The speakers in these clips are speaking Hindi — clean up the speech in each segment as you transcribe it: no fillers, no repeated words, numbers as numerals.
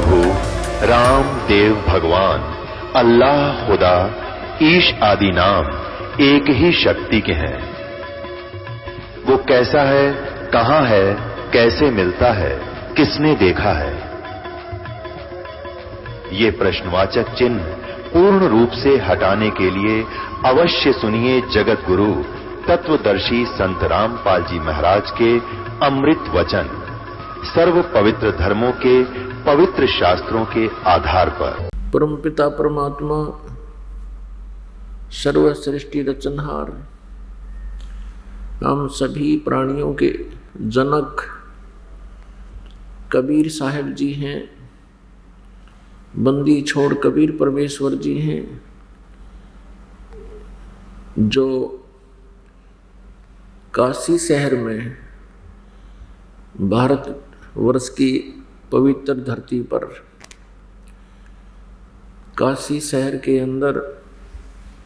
प्रभु राम देव भगवान अल्लाह खुदा ईश आदि नाम एक ही शक्ति के हैं। वो कैसा है, कहां है, कैसे मिलता है, किसने देखा है? ये प्रश्नवाचक चिन्ह पूर्ण रूप से हटाने के लिए अवश्य सुनिए जगत गुरु तत्वदर्शी संत रामपाल जी महाराज के अमृत वचन सर्व पवित्र धर्मों के पवित्र शास्त्रों के आधार पर। परमपिता परमात्मा सर्व सृष्टि रचनहार, हम सभी प्राणियों के जनक कबीर साहब जी हैं। बंदी छोड़ कबीर परमेश्वर जी हैं, जो काशी शहर में भारत वर्ष की पवित्र धरती पर काशी शहर के अंदर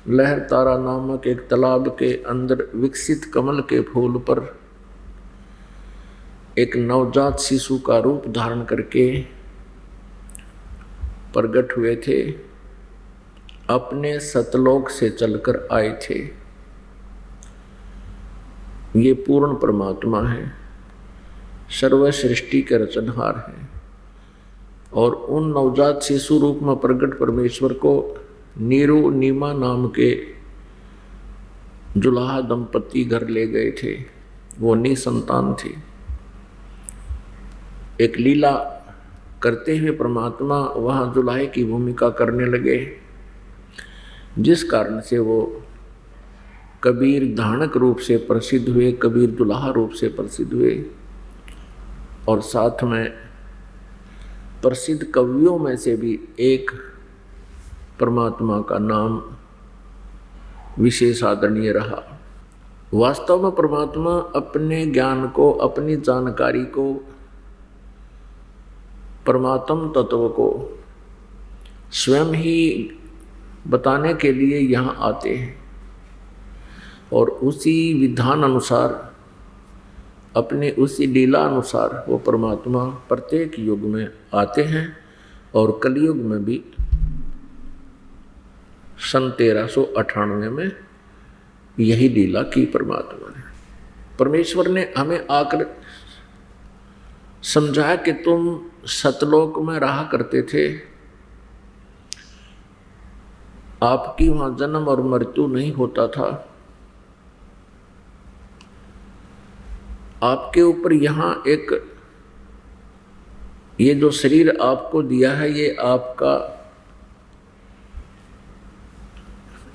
लहर तारा नामक एक तालाब के अंदर विकसित कमल के फूल पर एक नवजात शिशु का रूप धारण करके प्रकट हुए थे। अपने सतलोक से चलकर आए थे। ये पूर्ण परमात्मा है, सर्व सृष्टि के रचनहार हैं। और उन नवजात शिशु रूप में प्रकट परमेश्वर को नीरू नीमा नाम के जुलाहा दंपति घर ले गए थे। वो निसंतान थे। एक लीला करते हुए परमात्मा वहाँ जुलाहे की भूमिका करने लगे, जिस कारण से वो कबीर धानक रूप से प्रसिद्ध हुए, कबीर दुल्हा रूप से प्रसिद्ध हुए। और साथ में प्रसिद्ध कवियों में से भी एक परमात्मा का नाम विशेष आदरणीय रहा। वास्तव में परमात्मा अपने ज्ञान को, अपनी जानकारी को, परमात्म तत्व को स्वयं ही बताने के लिए यहाँ आते हैं और उसी विधान अनुसार, अपने उसी लीला अनुसार वो परमात्मा प्रत्येक युग में आते हैं। और कलयुग में भी सन 1398 में यही लीला की परमात्मा ने। परमेश्वर ने हमें आकर समझाया कि तुम सतलोक में रहा करते थे, आपकी वहाँ जन्म और मृत्यु नहीं होता था। आपके ऊपर यहाँ एक ये जो शरीर आपको दिया है, ये आपका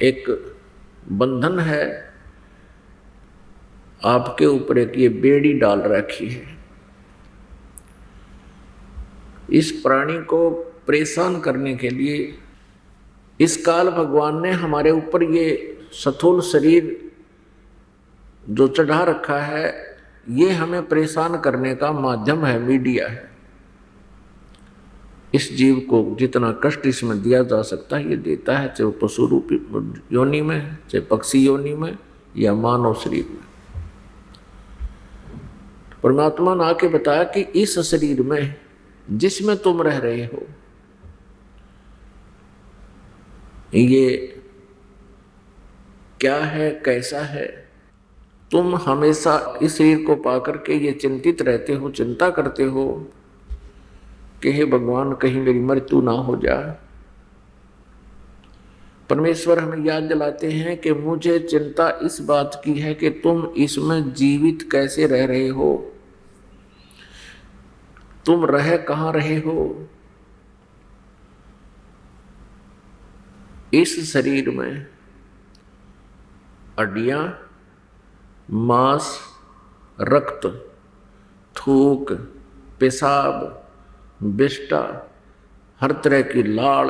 एक बंधन है। आपके ऊपर एक ये बेड़ी डाल रखी है। इस प्राणी को परेशान करने के लिए इस काल भगवान ने हमारे ऊपर ये स्थूल शरीर जो चढ़ा रखा है, ये हमें परेशान करने का माध्यम है, मीडिया है। इस जीव को जितना कष्ट इसमें दिया जा सकता है ये देता है, चाहे वो पशु रूपी योनि में, चाहे पक्षी योनि में या मानव शरीर में। परमात्मा ने आके बताया कि इस शरीर में जिसमें तुम रह रहे हो, ये क्या है, कैसा है। तुम हमेशा इस शरीर को पाकर के ये चिंतित रहते हो, चिंता करते हो कि हे भगवान कहीं मेरी मृत्यु ना हो जाए। परमेश्वर हमें याद दिलाते हैं कि मुझे चिंता इस बात की है कि तुम इसमें जीवित कैसे रह रहे हो, तुम रह कहाँ रहे हो। इस शरीर में हड्डियां, मांस, रक्त, थूक, पेशाब, विष्टा, हर तरह की लाड़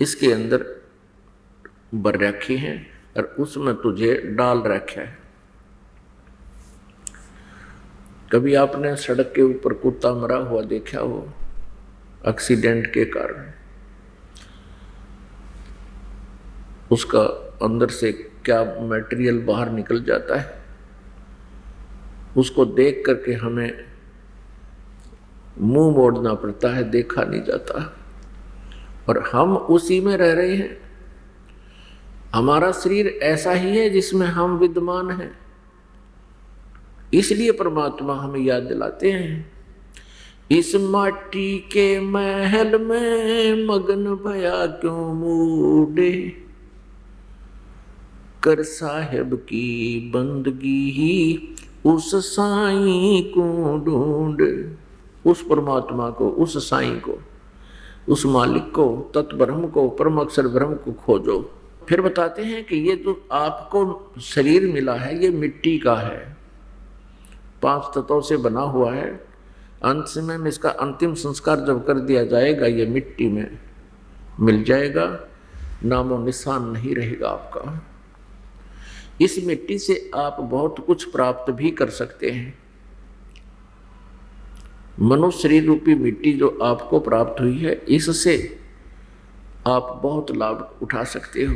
इसके अंदर भर रखी हैं और उसमें तुझे डाल रखा है। कभी आपने सड़क के ऊपर कुत्ता मरा हुआ देखा हो एक्सीडेंट के कारण? उसका अंदर से क्या मटेरियल बाहर निकल जाता है, उसको देख करके हमें मुंह मोड़ना पड़ता है, देखा नहीं जाता। और हम उसी में रह रहे हैं। हमारा शरीर ऐसा ही है जिसमें हम विद्यमान हैं। इसलिए परमात्मा हमें याद दिलाते हैं, इस माटी के महल में मगन भया क्यों मूडे, कर साहेब की बंदगी ही उस साईं को ढूंढ। उस परमात्मा को, उस साईं को, उस मालिक को, तत्ब्रह्म को, परम अक्षर ब्रह्म को खोजो। फिर बताते हैं कि ये जो आपको शरीर मिला है ये मिट्टी का है, 5 तत्वों से बना हुआ है। अंत समय में इसका अंतिम संस्कार जब कर दिया जाएगा ये मिट्टी में मिल जाएगा, नामो निशान नहीं रहेगा आपका। इस मिट्टी से आप बहुत कुछ प्राप्त भी कर सकते हैं। मनुष्य शरीर रूपी मिट्टी जो आपको प्राप्त हुई है, इससे आप बहुत लाभ उठा सकते हो।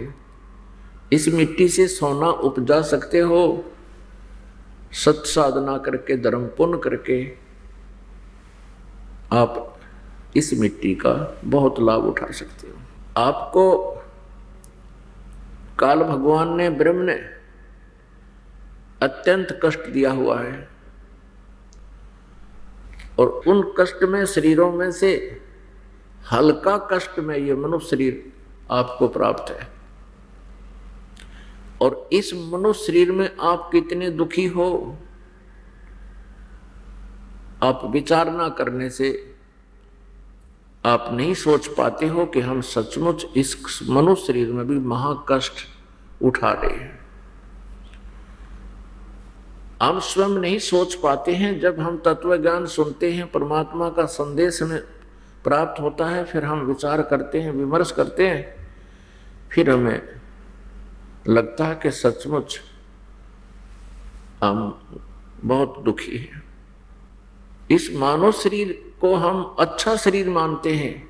इस मिट्टी से सोना उपजा सकते हो, सत साधना करके, धर्म पुण्य करके आप इस मिट्टी का बहुत लाभ उठा सकते हो। आपको काल भगवान ने, ब्रह्म ने अत्यंत कष्ट दिया हुआ है, और उन कष्ट में, शरीरों में से हल्का कष्ट में ये मनुष्य शरीर आपको प्राप्त है। और इस मनुष्य शरीर में आप कितने दुखी हो, आप विचार ना करने से आप नहीं सोच पाते हो कि हम सचमुच इस मनुष्य शरीर में भी महाकष्ट उठा रहे हैं। हम स्वयं नहीं सोच पाते हैं। जब हम तत्व ज्ञान सुनते हैं, परमात्मा का संदेश हमें प्राप्त होता है, फिर हम विचार करते हैं, विमर्श करते हैं, फिर हमें लगता है कि सचमुच हम बहुत दुखी हैं। इस मानव शरीर को हम अच्छा शरीर मानते हैं।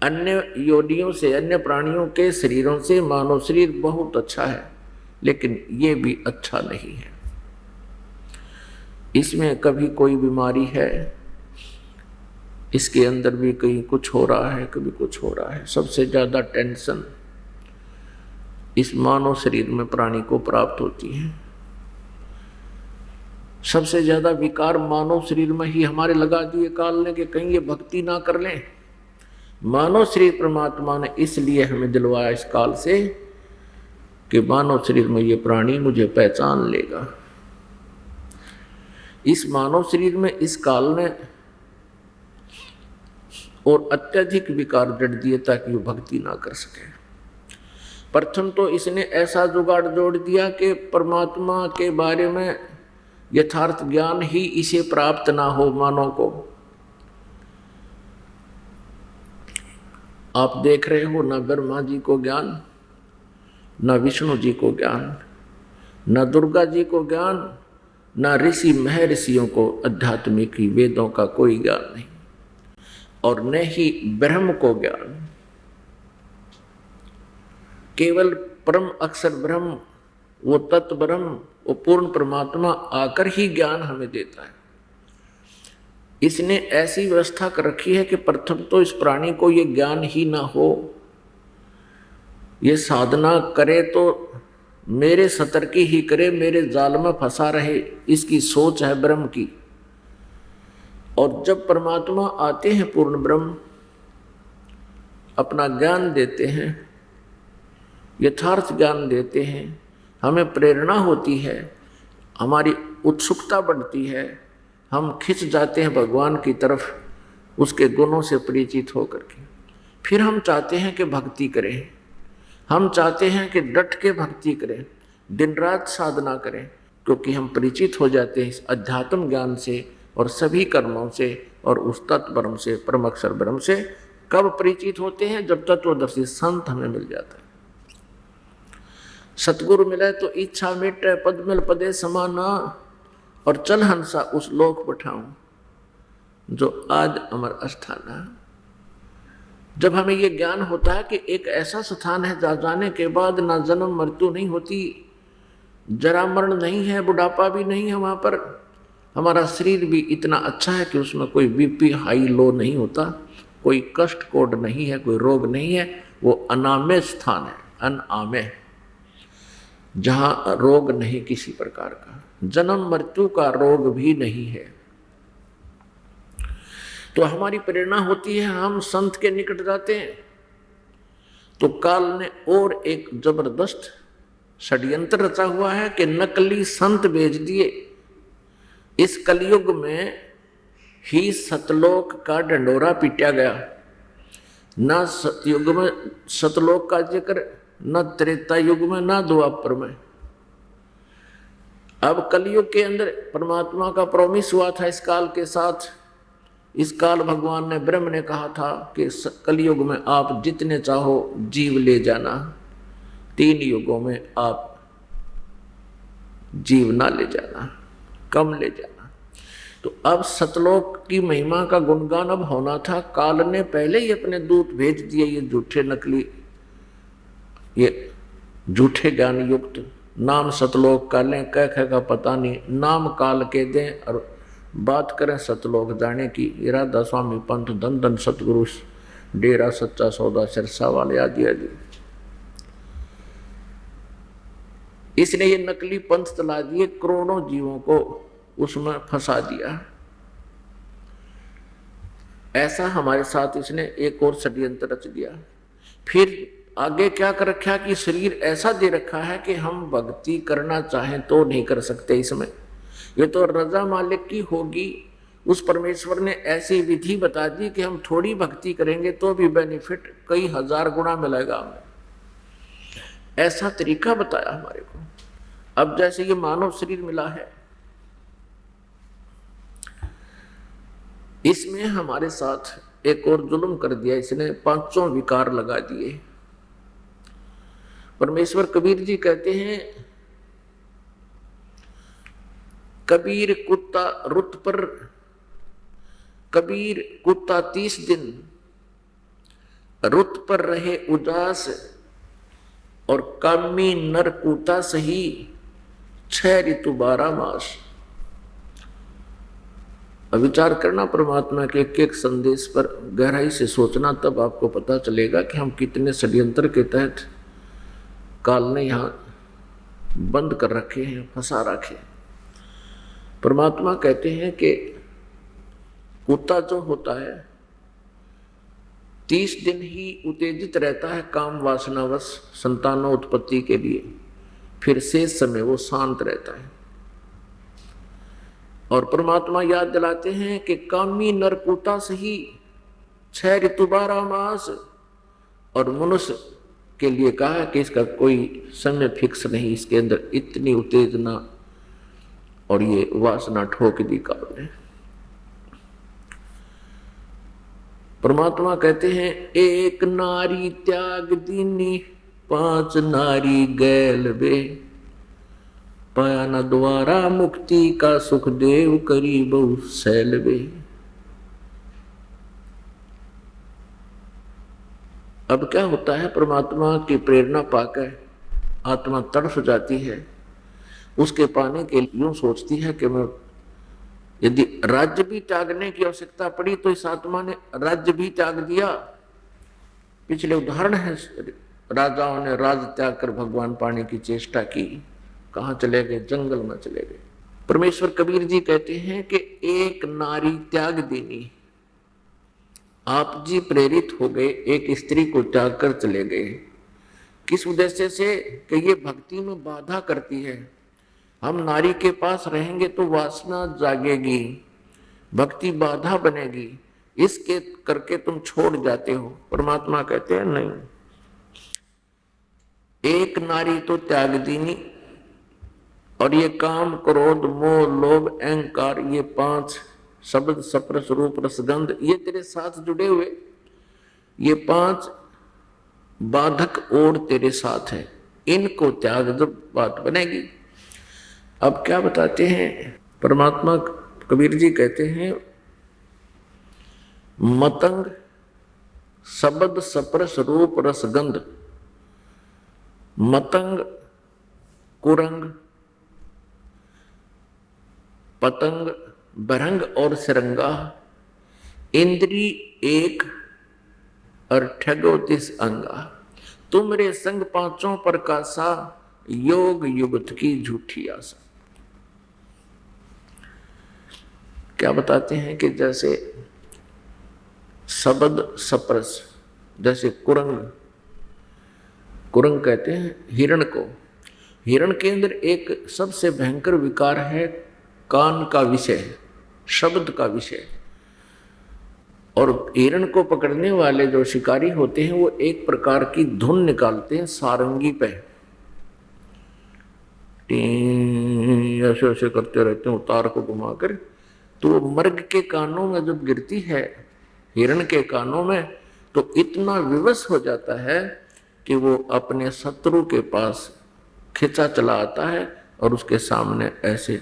अन्य योनियों से, अन्य प्राणियों के शरीरों से मानव शरीर बहुत अच्छा है, लेकिन ये भी अच्छा नहीं है। इसमें कभी कोई बीमारी है, इसके अंदर भी कहीं कुछ हो रहा है, कभी कुछ हो रहा है। सबसे ज्यादा टेंशन इस मानव शरीर में प्राणी को प्राप्त होती है। सबसे ज्यादा विकार मानव शरीर में ही हमारे लगा दिए काल ने कि कहीं ये भक्ति ना कर लें। मानव शरीर परमात्मा ने इसलिए हमें दिलवाया इस काल से कि मानव शरीर में ये प्राणी मुझे पहचान लेगा। इस मानव शरीर में इस काल ने और अत्यधिक विकार जड़ दिए ताकि वो भक्ति ना कर सके। प्रथम तो इसने ऐसा जुगाड़ जोड़ दिया कि परमात्मा के बारे में यथार्थ ज्ञान ही इसे प्राप्त ना हो मानव को। आप देख रहे हो, न ब्रह्मा जी को ज्ञान, न विष्णु जी को ज्ञान, न दुर्गा जी को ज्ञान, न ऋषि महर्षियों को आध्यात्मिक ही वेदों का कोई ज्ञान नहीं, और न ही ब्रह्म को ज्ञान। केवल परम अक्षर ब्रह्म, वो तत्व ब्रह्म, वो पूर्ण परमात्मा आकर ही ज्ञान हमें देता है। इसने ऐसी व्यवस्था कर रखी है कि प्रथम तो इस प्राणी को ये ज्ञान ही ना हो। ये साधना करे तो मेरे सतर्की ही करे, मेरे जाल में फंसा रहे, इसकी सोच है ब्रह्म की। और जब परमात्मा आते हैं, पूर्ण ब्रह्म अपना ज्ञान देते हैं, यथार्थ ज्ञान देते हैं, हमें प्रेरणा होती है, हमारी उत्सुकता बढ़ती है, हम खिंच जाते हैं भगवान की तरफ उसके गुणों से परिचित होकर के। फिर हम चाहते हैं कि भक्ति करें, हम चाहते हैं कि डट के भक्ति करें, दिन रात साधना करें, क्योंकि हम परिचित हो जाते हैं इस अध्यात्म ज्ञान से और सभी कर्मों से और उस तत्व ब्रह्म से, परम अक्षर ब्रह्म से। कब परिचित होते हैं? जब तत्वदर्शी संत हमें मिल जाता है। सतगुरु मिले तो इच्छा मिटे, पद मिल पदे समाना, और चल हंसा उस लोक पठाऊं जो आज अमर अस्थाना। जब हमें ये ज्ञान होता है कि एक ऐसा स्थान है जहाँ जाने के बाद ना जन्म मृत्यु नहीं होती, जरा मरण नहीं है, बुढ़ापा भी नहीं है वहां पर, हमारा शरीर भी इतना अच्छा है कि उसमें कोई बीपी हाई लो नहीं होता, कोई कष्ट कोड नहीं है, कोई रोग नहीं है। वो अनामय स्थान है, अनामय, जहां रोग नहीं किसी प्रकार का, जन्म मृत्यु का रोग भी नहीं है। तो हमारी प्रेरणा होती है, हम संत के निकट जाते हैं तो काल ने और एक जबरदस्त षड्यंत्र रचा हुआ है कि नकली संत भेज दिए। इस कलयुग में ही सतलोक का ढंडोरा पीटा गया। न सतयुग में सतलोक का जिक्र, न त्रेता युग में, न द्वापर में। अब कलयुग के अंदर परमात्मा का प्रॉमिस हुआ था इस काल के साथ। इस काल भगवान ने, ब्रह्म ने कहा था कि कलयुग में आप जितने चाहो जीव ले जाना, 3 युगों में आप जीव ना ले जाना, कम ले जाना। तो अब सतलोक की महिमा का गुणगान अब होना था। काल ने पहले ही अपने दूत भेज दिए, ये झूठे नकली, ये झूठे ज्ञान युक्त, नाम सतलोक का लें, कह का पता नहीं, नाम काल के दें और बात करें सतलोक जाने की। राधा स्वामी पंथ, धन धन सतगुरु, डेरा सच्चा सौदा, सिरसा वाले आदि आदि। इसने ये नकली पंथ चला दिए, करोड़ों जीवों को उसमें फंसा दिया। ऐसा हमारे साथ इसने एक और षड्यंत्र रच दिया। फिर आगे क्या कर रखा कि शरीर ऐसा दे रखा है कि हम भक्ति करना चाहें तो नहीं कर सकते इसमें। ये तो रजा मालिक की होगी। उस परमेश्वर ने ऐसी विधि बता दी कि हम थोड़ी भक्ति करेंगे तो भी बेनिफिट कई हजार गुना मिलेगा हमें। ऐसा तरीका बताया हमारे को। अब जैसे ये मानव शरीर मिला है, इसमें हमारे साथ एक और जुल्म कर दिया। इसने 5 विकार लगा दिए। परमेश्वर कबीर जी कहते हैं, कबीर कुत्ता रुत पर, कबीर कुत्ता 30 दिन रुत पर रहे उदास, और कामी नर कूता सही 6 ऋतु 12 मास। विचार करना परमात्मा के एक एक संदेश पर गहराई से सोचना, तब आपको पता चलेगा कि हम कितने षड्यंत्र के तहत काल ने यहाँ बंद कर रखे हैं, फंसा रखे। परमात्मा कहते हैं कि कुत्ता जो होता है 30 दिन ही उत्तेजित रहता है काम वासनावश संतानोत्पत्ति के लिए, फिर शेष समय वो शांत रहता है। और परमात्मा याद दिलाते हैं कि कामी नर कुत्ता सही 6 ऋतु 12 मास, और मनुष्य के लिए कहा है कि इसका कोई समय फिक्स नहीं, इसके अंदर इतनी उत्तेजना और ये वासना ठोक दी काल ने। परमात्मा कहते हैं, एक नारी त्याग दीनी 5 नारी गैल बे, पाया न द्वारा मुक्ति का सुख देव करी बहु सैल बे। अब क्या होता है, परमात्मा की प्रेरणा पाकर आत्मा तड़फ जाती है। उसके पाने के लिए यूं सोचती है कि मैं, यदि राज्य भी त्यागने की आवश्यकता पड़ी तो इस आत्मा ने राज्य भी त्याग दिया। पिछले उदाहरण है, राजाओं ने राज त्याग कर भगवान पाने की चेष्टा की, कहाँ चले गए, जंगल में चले गए। परमेश्वर कबीर जी कहते हैं कि एक नारी त्याग देनी। आप जी प्रेरित हो गए, एक स्त्री को त्याग कर चले गए। किस उद्देश्य से? कि ये भक्ति में बाधा करती है। हम नारी के पास रहेंगे तो वासना जागेगी, भक्ति बाधा बनेगी, इसके करके तुम छोड़ जाते हो। परमात्मा कहते हैं नहीं, एक नारी तो त्याग दीनी, और ये काम क्रोध मोह लोभ अहंकार, ये 5 शब्द स्पर्श रूप रसगंध, ये तेरे साथ जुड़े हुए, ये 5 बाधक और तेरे साथ है, इनको त्याग दो, बात बनेगी। अब क्या बताते हैं परमात्मा कबीर जी कहते हैं, मतंग शब्द स्पर्श रूप रसगंध, मतंग कुरंग पतंग बरंग और सिरंगा, इंद्री एक और ठगो तिस अंगा, तुमरे संग पांचों प्रकाशा, योग युगत की झूठी आशा। क्या बताते हैं कि जैसे शब्द सप्रस, जैसे कुरंग, कुरंग कहते हैं हिरण को, हिरण के अंदर एक सबसे भयंकर विकार है कान का विषय, शब्द का विषय। और हिरण को पकड़ने वाले जो शिकारी होते हैं वो एक प्रकार की धुन निकालते हैं सारंगी पे, ऐसे ऐसे करते रहते हैं उतार को घुमाकर। तो मर्ग के कानों में जब गिरती है, हिरण के कानों में, तो इतना विवश हो जाता है कि वो अपने शत्रु के पास खिंचा चला आता है और उसके सामने ऐसे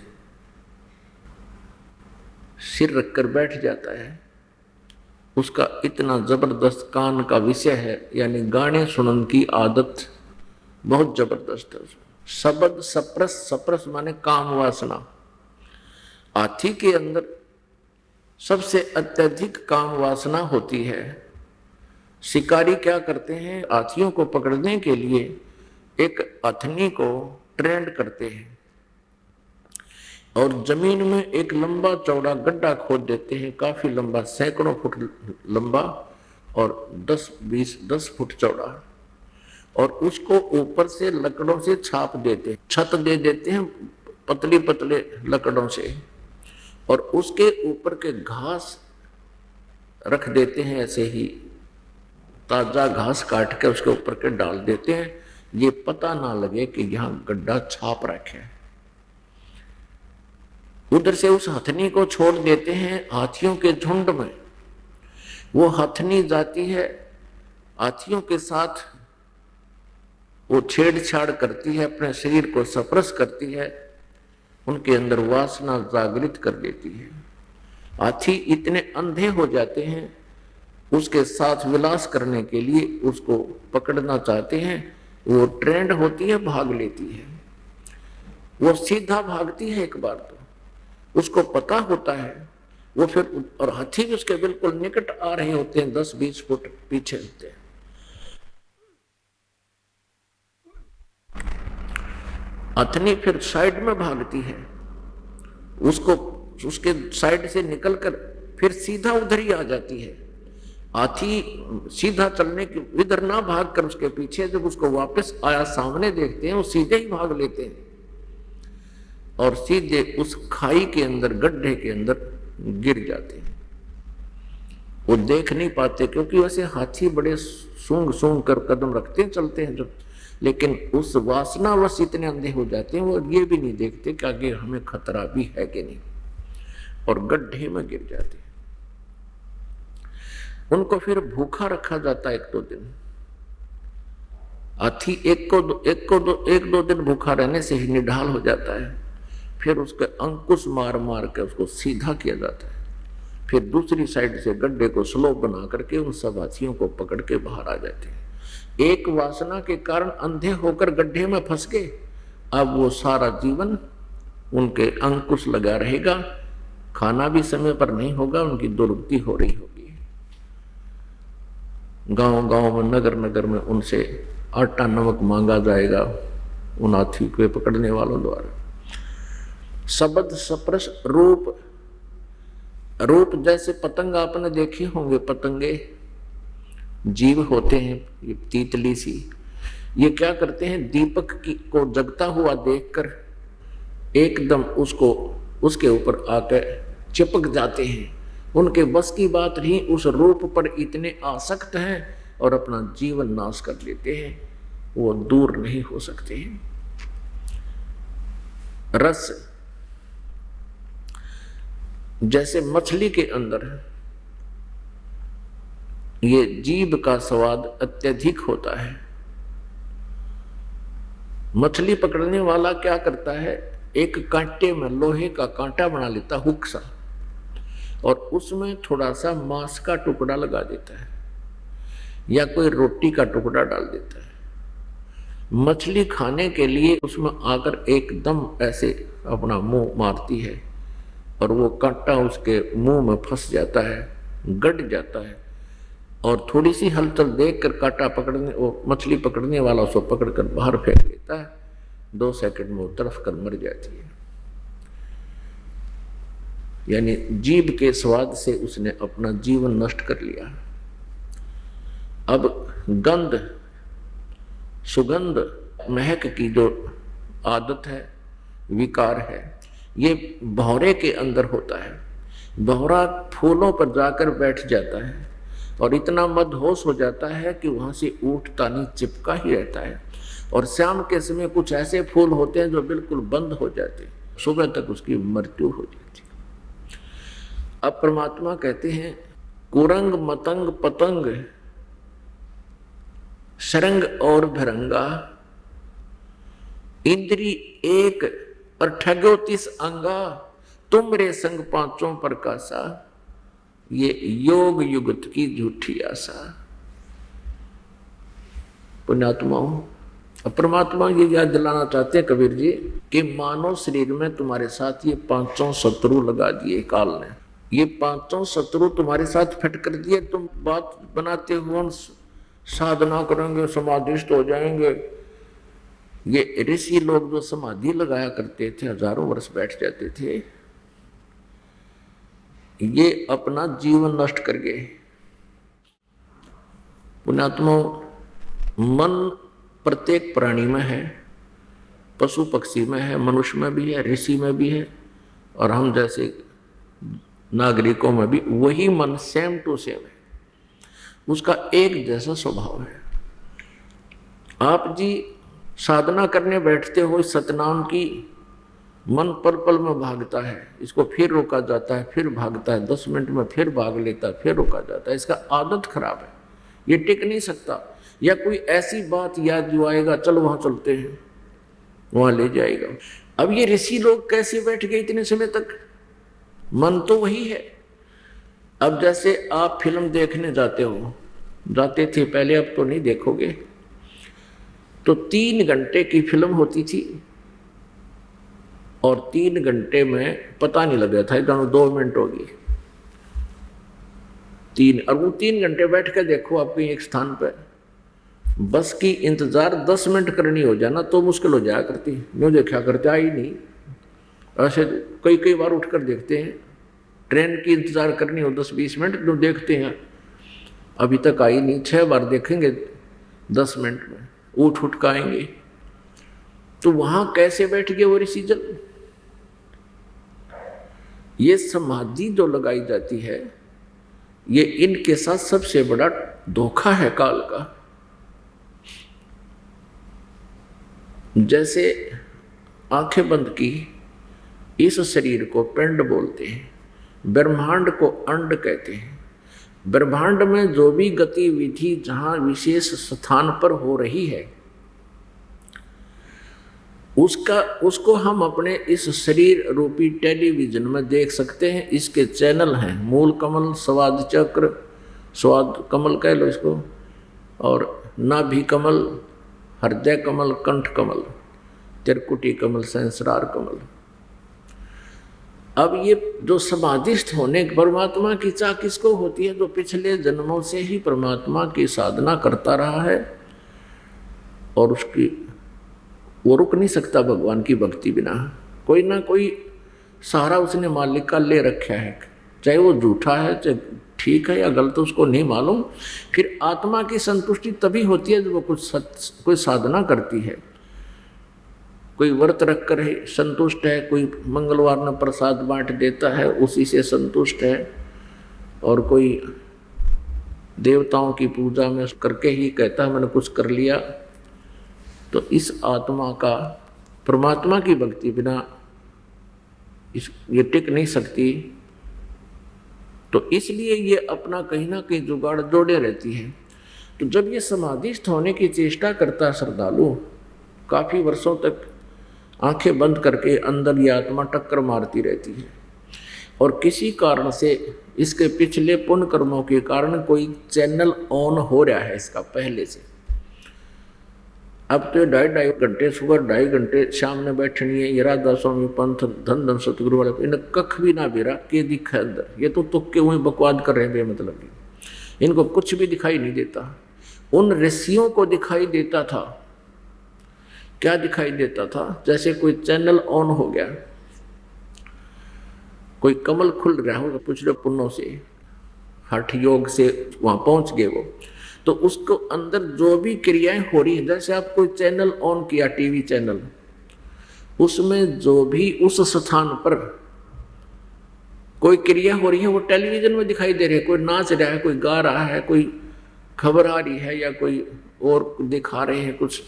सिर रखकर बैठ जाता है। उसका इतना जबरदस्त कान का विषय है, यानी गाने सुनने की आदत बहुत जबरदस्त है। शब्द सप्रस, सप्रस माने काम वासना। हाथी के अंदर सबसे अत्यधिक काम वासना होती है। शिकारी क्या करते हैं, हाथियों को पकड़ने के लिए एक हथनी को ट्रेंड करते हैं और जमीन में एक लंबा चौड़ा गड्ढा खोद देते हैं, काफी लंबा, सैकड़ों फुट लंबा और 10 फुट चौड़ा, और उसको ऊपर से लकड़ों से छाप देते हैं, छत दे देते हैं पतली पतले लकड़ों से, और उसके ऊपर के घास रख देते हैं, ऐसे ही ताजा घास काट के उसके ऊपर के डाल देते हैं, ये पता ना लगे कि यहाँ गड्ढा छाप रखे है। उधर से उस हथनी को छोड़ देते हैं हाथियों के झुंड में। वो हथनी जाती है हाथियों के साथ, वो छेड़छाड़ करती है, अपने शरीर को सप्रस करती है, उनके अंदर वासना जागृत कर देती है। हाथी इतने अंधे हो जाते हैं, उसके साथ विलास करने के लिए उसको पकड़ना चाहते हैं, वो ट्रेंड होती है, भाग लेती है। वो सीधा भागती है एक बार तो, उसको पता होता है वो फिर, और हाथी भी उसके बिल्कुल निकट आ रहे होते हैं, 10-20 फुट पीछे होते हैं। हथनी फिर साइड में भागती है, उसको उसके साइड से निकलकर फिर सीधा उधर ही आ जाती है। हाथी सीधा चलने की इधर ना भाग कर उसके पीछे, जब उसको वापस आया सामने देखते हैं, वो सीधे ही भाग लेते हैं और सीधे उस खाई के अंदर, गड्ढे के अंदर गिर जाते हैं। वो देख नहीं पाते, क्योंकि वैसे हाथी बड़े सूंघ सूंघ कर कदम रखते हैं, चलते हैं जब, लेकिन उस वासनावश इतने अंधे हो जाते हैं, वो ये भी नहीं देखते कि आगे हमें खतरा भी है कि नहीं, और गड्ढे में गिर जाते हैं। उनको फिर भूखा रखा जाता है 1-2 दिन। हाथी एक दो दिन भूखा रहने से ही निढाल हो जाता है, फिर उसके अंकुश मार मार के उसको सीधा किया जाता है, फिर दूसरी साइड से गड्ढे को स्लोप बना करके उन सब हाथियों को पकड़ के बाहर आ जाते हैं। एक वासना के कारण अंधे होकर गड्ढे में फंस गए, अब वो सारा जीवन उनके अंकुश लगा रहेगा, खाना भी समय पर नहीं होगा, उनकी दुर्गति हो रही होगी। गांव गांव में, नगर नगर में उनसे आटा नमक मांगा जाएगा उन हाथी को पकड़ने वालों द्वारा। शब्द सप्रस रूप, रूप जैसे पतंग आपने देखे होंगे, पतंगे जीव होते हैं, ये तीतली सी, ये क्या करते हैं, दीपक को जगता हुआ देखकर एकदम उसको उसके ऊपर आकर चिपक जाते हैं। उनके बस की बात नहीं, उस रूप पर इतने आसक्त हैं और अपना जीवन नाश कर लेते हैं, वो दूर नहीं हो सकते हैं। रस, जैसे मछली के अंदर ये जीभ का स्वाद अत्यधिक होता है। मछली पकड़ने वाला क्या करता है, एक कांटे में लोहे का कांटा बना लेता, हुक सा, और उसमें थोड़ा सा मांस का टुकड़ा लगा देता है या कोई रोटी का टुकड़ा डाल देता है। मछली खाने के लिए उसमें आकर एकदम ऐसे अपना मुंह मारती है और वो कांटा उसके मुंह में फंस जाता है, गड़ जाता है, और थोड़ी सी हलचल देखकर कांटा पकड़ने, वो मछली पकड़ने वाला उसको पकड़कर बाहर फेंक देता है, 2 सेकंड में वो तरफ कर मर जाती है। यानी जीभ के स्वाद से उसने अपना जीवन नष्ट कर लिया। अब गंध, सुगंध, महक की जो आदत है, विकार है, ये भौरे के अंदर होता है। भौरा फूलों पर जाकर बैठ जाता है और इतना मदहोश हो जाता है कि वहां से उठता नहीं, चिपका ही रहता है। और शाम के समय कुछ ऐसे फूल होते हैं जो बिल्कुल बंद हो जाते, सुबह तक उसकी मृत्यु हो जाती। अब परमात्मा कहते हैं कुरंग मतंग पतंग सरंग और भरंगा, इंद्री एक पर ठगो 30 अंगा, तुम रे संग 5 प्रकाशा, ये योग युगत की झूठी आशा। पुण्यात्माओं, परमात्मा ये याद दिलाना चाहते हैं कबीर जी कि मानव शरीर में तुम्हारे साथ ये 5 शत्रु लगा दिए काल ने। ये 5 शत्रु तुम्हारे साथ फिट कर दिए। तुम बात बनाते हो हम साधना करेंगे, समाधिस्थ हो जाएंगे। ये ऋषि लोग जो समाधि लगाया करते थे, हजारों वर्ष बैठ जाते थे, ये अपना जीवन नष्ट कर गए। पुण्यात्मा, मन प्रत्येक प्राणी में है, पशु पक्षी में है, मनुष्य में भी है, ऋषि में भी है, और हम जैसे नागरिकों में भी वही मन सेम टू सेम है। उसका एक जैसा स्वभाव है। आप जी साधना करने बैठते हो सतनाम की, मन पल पल में भागता है, इसको फिर रोका जाता है, फिर भागता है, 10 मिनट में फिर भाग लेता है, फिर रोका जाता है। इसका आदत खराब है, ये टिक नहीं सकता। या कोई ऐसी बात याद जो आएगा, चल वहां चलते हैं, वहां ले जाएगा। अब ये ऋषि लोग कैसे बैठ गए इतने समय तक? मन तो वही है। अब जैसे आप फिल्म देखने जाते थे पहले, अब तो नहीं देखोगे, तो 3 घंटे की फिल्म होती थी और 3 घंटे में पता नहीं लगा था, जानो 2 मिनट होगी 3, और वो 3 घंटे बैठ कर देखो आप कहीं एक स्थान पर। बस की इंतजार 10 मिनट करनी हो जाना तो मुश्किल हो जाया करती, यूँ देखा करते आई नहीं। ऐसे कई बार उठकर देखते हैं। ट्रेन की इंतजार करनी हो 10-20 मिनट, जो देखते हैं अभी तक आई नहीं, 6 बार देखेंगे 10 मिनट में, उठ कर आएंगे। तो वहां कैसे बैठ गए वो ऋषि जन? ये समाधि जो लगाई जाती है, ये इनके साथ सबसे बड़ा धोखा है काल का। जैसे आंखें बंद की, इस शरीर को पिंड बोलते हैं, ब्रह्मांड को अंड कहते हैं। ब्रह्मांड में जो भी गतिविधि जहां विशेष स्थान पर हो रही है, उसको हम अपने इस शरीर रूपी टेलीविजन में देख सकते हैं। इसके चैनल हैं, मूल कमल, स्वाद चक्र, स्वाद कमल कह लो इसको, और नाभि कमल, हृदय कमल, कंठ कमल, त्रिकुटी कमल, सहस्रार कमल। अब ये जो समाधिस्थ होने परमात्मा की चाह किसको होती है? जो पिछले जन्मों से ही परमात्मा की साधना करता रहा है, और उसकी वो रुक नहीं सकता भगवान की भक्ति बिना। कोई ना कोई सहारा उसने मालिक का ले रखा है, चाहे वो झूठा है, चाहे ठीक है या गलत, उसको नहीं मालूम। फिर आत्मा की संतुष्टि तभी होती है जब वो कोई साधना करती है, कोई व्रत रख कर संतुष्ट है, कोई मंगलवार में प्रसाद बांट देता है उसी से संतुष्ट है, और कोई देवताओं की पूजा में करके ही कहता है मैंने कुछ कर लिया। तो इस आत्मा का परमात्मा की भक्ति बिना ये टिक नहीं सकती। तो इसलिए ये अपना कहीं ना कहीं जुगाड़ जोड़े रहती है। तो जब ये समाधिस्थ होने की चेष्टा करता है श्रद्धालु, काफ़ी वर्षों तक आंखें बंद करके अंदर ये आत्मा टक्कर मारती रहती है, और किसी कारण से इसके पिछले पुण्य कर्मों के कारण कोई चैनल ऑन हो रहा है इसका पहले से। अब तो 2.5 सुबह 2.5 शाम में बैठनी है। ये राधा स्वामी पंथ धन धन सतगुरु वाले इन्हें कख भी ना बेरा के दिखा अंदर, ये तो तुक्के वहीं बकवाद कर रहे हैं बेमतलब की, इनको कुछ भी दिखाई नहीं देता। उन ऋषियों को दिखाई देता था, क्या दिखाई देता था? जैसे कोई चैनल ऑन हो गया, कोई कमल खुल रहा हो पिछले पुण्यों से, हठ योग से वहां पहुंच गए वो, तो उसको अंदर जो भी क्रियाएं हो रही है, जैसे आप कोई चैनल ऑन किया, टीवी चैनल, उसमें जो भी उस स्थान पर कोई क्रिया हो रही है वो टेलीविजन में दिखाई दे रही है। कोई नाच रहा है, कोई गा रहा है, कोई खबर आ रही है, या कोई और दिखा रहे हैं, कुछ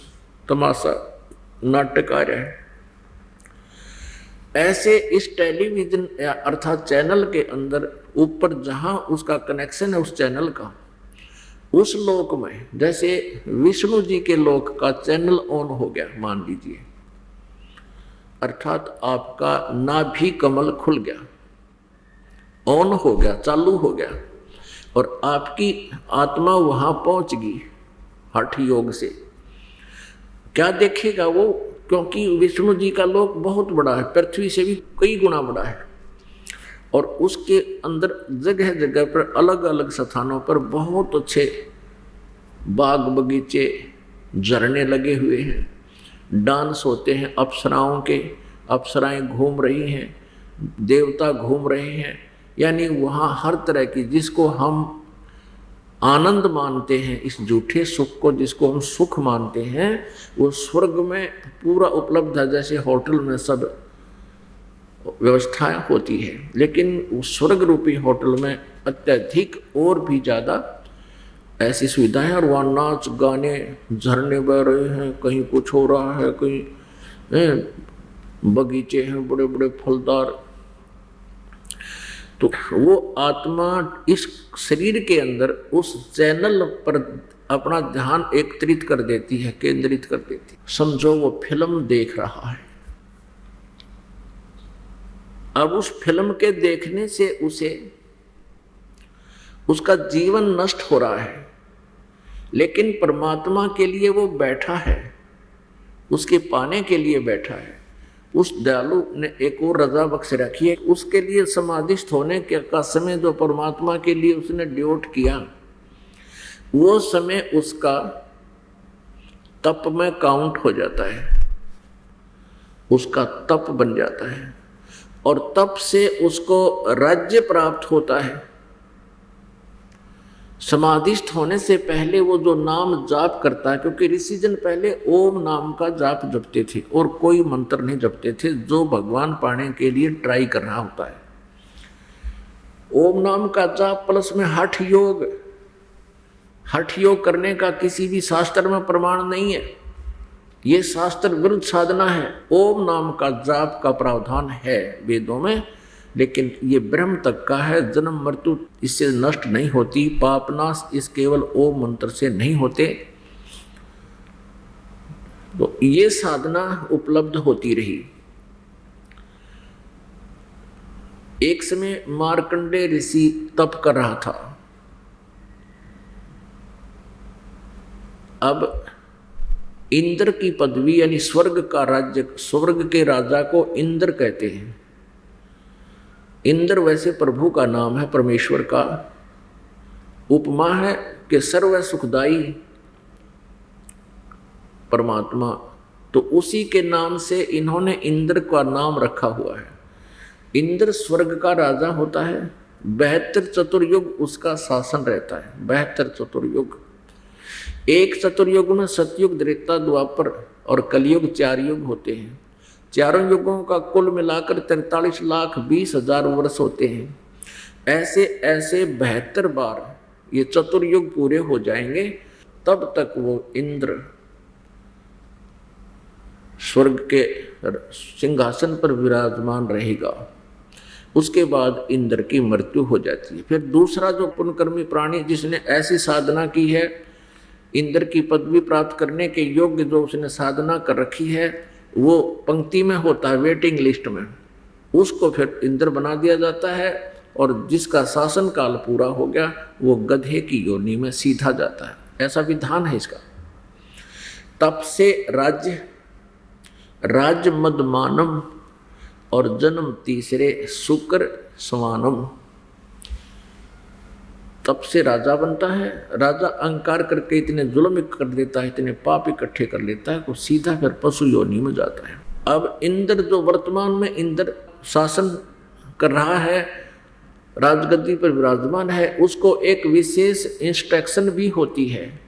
तमाशा नाटक आ रहा है। ऐसे इस टेलीविजन अर्थात चैनल के अंदर ऊपर जहां उसका कनेक्शन है उस चैनल का, उस लोक में जैसे विष्णु जी के लोक का चैनल ऑन हो गया मान लीजिए, अर्थात आपका नाभि कमल खुल गया, ऑन हो गया, चालू हो गया, और आपकी आत्मा वहां पहुंच गई हठ योग से। क्या देखेगा वो? क्योंकि विष्णु जी का लोक बहुत बड़ा है, पृथ्वी से भी कई गुना बड़ा है, और उसके अंदर जगह जगह पर अलग अलग स्थानों पर बहुत अच्छे बाग बगीचे, झरने लगे हुए हैं, डांस होते हैं अप्सराओं के, अप्सराएं घूम रही हैं, देवता घूम रहे हैं, यानी वहाँ हर तरह की जिसको हम आनंद मानते हैं, इस झूठे सुख को जिसको हम सुख मानते हैं, वो स्वर्ग में पूरा उपलब्ध है। जैसे होटल में सब व्यवस्थाएं होती है, लेकिन स्वर्ग रूपी होटल में अत्यधिक और भी ज़्यादा ऐसी सुविधाएं हैं, और वहाँ नाच गाने, झरने बह रहे हैं, कहीं कुछ हो रहा है, कहीं बगीचे हैं बड़े बड़े फलदार। तो वो आत्मा इस शरीर के अंदर उस चैनल पर अपना ध्यान एकत्रित कर देती है, केंद्रित कर देती है। समझो वो फिल्म देख रहा है। अब उस फिल्म के देखने से उसे उसका जीवन नष्ट हो रहा है, लेकिन परमात्मा के लिए वो बैठा है, उसके पाने के लिए बैठा है। उस दयालु ने एक और रजा बख्श रखी है, उसके लिए समाधिस्थ होने का समय जो परमात्मा के लिए उसने ड्योट किया, वो समय उसका तप में काउंट हो जाता है, उसका तप बन जाता है, और तप से उसको राज्य प्राप्त होता है। समाधिस्थ होने से पहले वो जो नाम जाप करता है, क्योंकि ऋषिजन पहले ओम नाम का जाप जपते थे और कोई मंत्र नहीं जपते थे, जो भगवान पाने के लिए ट्राई कर रहा होता है। ओम नाम का जाप प्लस में हठ योग, हठ योग करने का किसी भी शास्त्र में प्रमाण नहीं है, ये शास्त्र विरुद्ध साधना है। ओम नाम का जाप का प्रावधान है वेदों में, लेकिन ये ब्रह्म तक का है, जन्म मृत्यु इससे नष्ट नहीं होती, पापनाश इस केवल ओम मंत्र से नहीं होते। तो ये साधना उपलब्ध होती रही। एक समय मार्कंडेय ऋषि तप कर रहा था। अब इंद्र की पदवी यानी स्वर्ग का राज्य, स्वर्ग के राजा को इंद्र कहते हैं। इंद्र वैसे प्रभु का नाम है, परमेश्वर का उपमा है कि सर्व सुखदाई परमात्मा, तो उसी के नाम से इन्होंने इंद्र का नाम रखा हुआ है। इंद्र स्वर्ग का राजा होता है, 72 चतुर्युग उसका शासन रहता है। 72 चतुर्युग, एक चतुर्युग में सतयुग, त्रेता, द्वापर और कलयुग 4 युग होते हैं। चारों युगों का कुल मिलाकर 43,20,000 वर्ष होते हैं। ऐसे ऐसे 72 बार ये चतुर्युग पूरे हो जाएंगे, तब तक वो इंद्र स्वर्ग के सिंहासन पर विराजमान रहेगा। उसके बाद इंद्र की मृत्यु हो जाती है। फिर दूसरा जो पुण्यकर्मी प्राणी जिसने ऐसी साधना की है, इंद्र की पदवी प्राप्त करने के योग्य जो उसने साधना कर रखी है, वो पंक्ति में होता है, वेटिंग लिस्ट में, उसको फिर इंद्र बना दिया जाता है, और जिसका शासन काल पूरा हो गया वो गधे की योनि में सीधा जाता है। ऐसा विधान है इसका। तप से राज्य मदमानम और जन्म तीसरे शुक्र समानम। तप से राजा बनता है, राजा अहंकार करके इतने जुल्म कर देता है, इतने पाप इकट्ठे कर लेता है तो सीधा फिर पशु योनि में जाता है। अब इंद्र जो वर्तमान में इंद्र शासन कर रहा है, राजगद्दी पर विराजमान है, उसको एक विशेष इंस्ट्रक्शन भी होती है,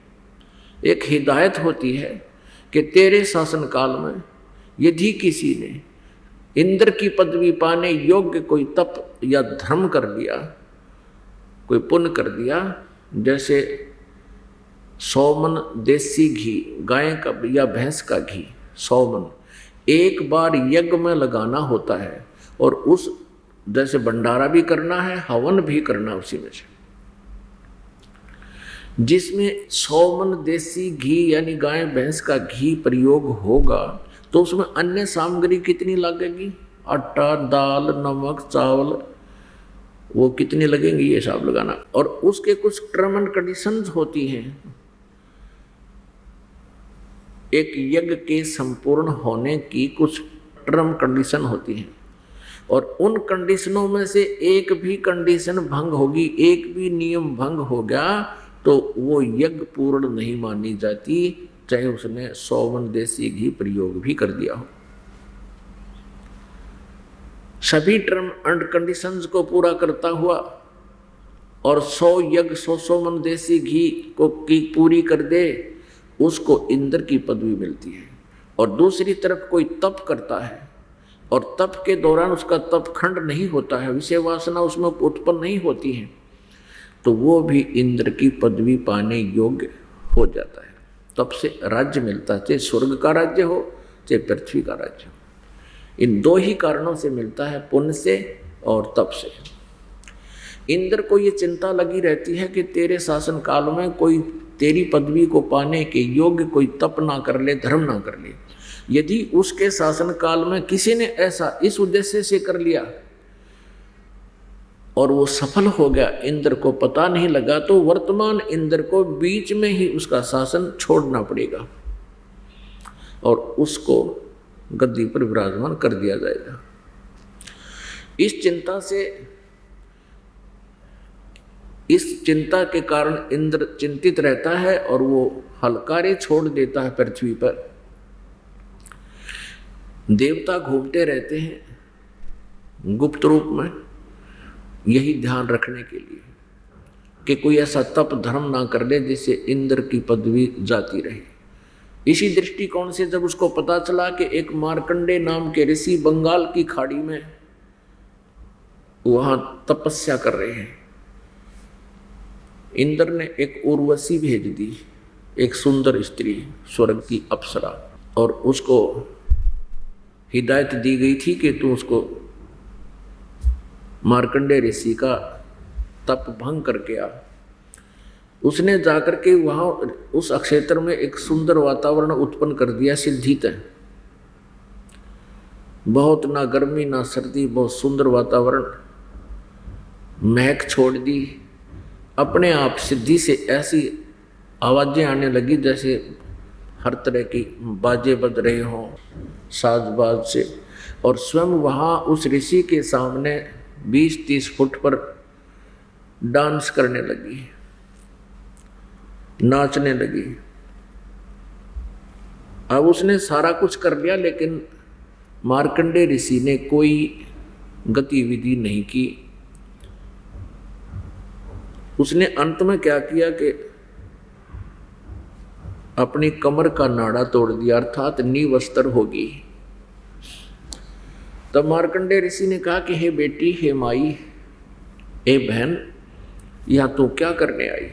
एक हिदायत होती है कि तेरे शासन काल में यदि किसी ने इंद्र की पदवी पाने योग्य कोई तप या धर्म कर लिया, कोई पुण्य कर दिया, जैसे 100 मन देसी घी, गाय का या भैंस का घी 100 मन एक बार यज्ञ में लगाना होता है, और उस जैसे भंडारा भी करना है, हवन भी करना उसी में से, जिसमें 100 मन देसी घी यानी गाय भैंस का घी प्रयोग होगा तो उसमें अन्य सामग्री कितनी लगेगी, आटा, दाल, नमक, चावल, वो कितनी लगेंगी ये हिसाब लगाना। और उसके कुछ टर्म एंड कंडीशंस होती हैं, एक यज्ञ के संपूर्ण होने की कुछ टर्म कंडीशन होती हैं, और उन कंडीशनों में से एक भी कंडीशन भंग होगी, एक भी नियम भंग हो गया तो वो यज्ञ पूर्ण नहीं मानी जाती, चाहे उसने 100 मन देसी घी प्रयोग भी कर दिया हो। सभी टर्म एंड कंडीशंस को पूरा करता हुआ और 100 यज्ञ 100 मन देसी घी को की पूरी कर दे, उसको इंद्र की पदवी मिलती है। और दूसरी तरफ कोई तप करता है और तप के दौरान उसका तप खंड नहीं होता है, विषय वासना उसमें उत्पन्न नहीं होती है, तो वो भी इंद्र की पदवी पाने योग्य हो जाता है। तप से राज्य मिलता है, चाहे स्वर्ग का राज्य हो चाहे पृथ्वी का राज्य हो। इन दो ही कारणों से मिलता है, पुण्य से और तप से। इंद्र को ये चिंता लगी रहती है कि तेरे शासन काल में कोई तेरी पदवी को पाने के योग्य कोई तप ना कर ले, धर्म ना कर ले। यदि उसके शासन काल में किसी ने ऐसा इस उद्देश्य से कर लिया और वो सफल हो गया, इंद्र को पता नहीं लगा, तो वर्तमान इंद्र को बीच में ही उसका शासन छोड़ना पड़ेगा और उसको गद्दी पर विराजमान कर दिया जाएगा। इस चिंता के कारण इंद्र चिंतित रहता है और वो हलकारे छोड़ देता है पृथ्वी पर। देवता घूमते रहते हैं गुप्त रूप में, यही ध्यान रखने के लिए कि कोई ऐसा तप धर्म ना कर ले जिससे इंद्र की पदवी जाती रहे। इसी दृष्टिकोण से जब उसको पता चला कि एक मार्कंडे नाम के ऋषि बंगाल की खाड़ी में वहां तपस्या कर रहे हैं, इंद्र ने एक उर्वशी भेज दी, एक सुंदर स्त्री, स्वर्ग की अप्सरा, और उसको हिदायत दी गई थी कि तू उसको मार्कंडे ऋषि का तप भंग करके आ। उसने जाकर के वहाँ उस क्षेत्र में एक सुंदर वातावरण उत्पन्न कर दिया, सिद्धित है, बहुत ना गर्मी ना सर्दी, बहुत सुंदर वातावरण, महक छोड़ दी। अपने आप सिद्धि से ऐसी आवाजें आने लगी जैसे हर तरह की बाजे बज रहे हों साजबाज से, और स्वयं वहाँ उस ऋषि के सामने 20-30 फुट पर डांस करने लगी, नाचने लगी। अब उसने सारा कुछ कर लिया, लेकिन मार्कंडे ऋषि ने कोई गतिविधि नहीं की। उसने अंत में क्या किया कि अपनी कमर का नाड़ा तोड़ दिया, अर्थात निवस्त्र होगी। तब मार्कंडे ऋषि ने कहा कि हे बेटी, हे माई, हे बहन, यह तू क्या करने आई?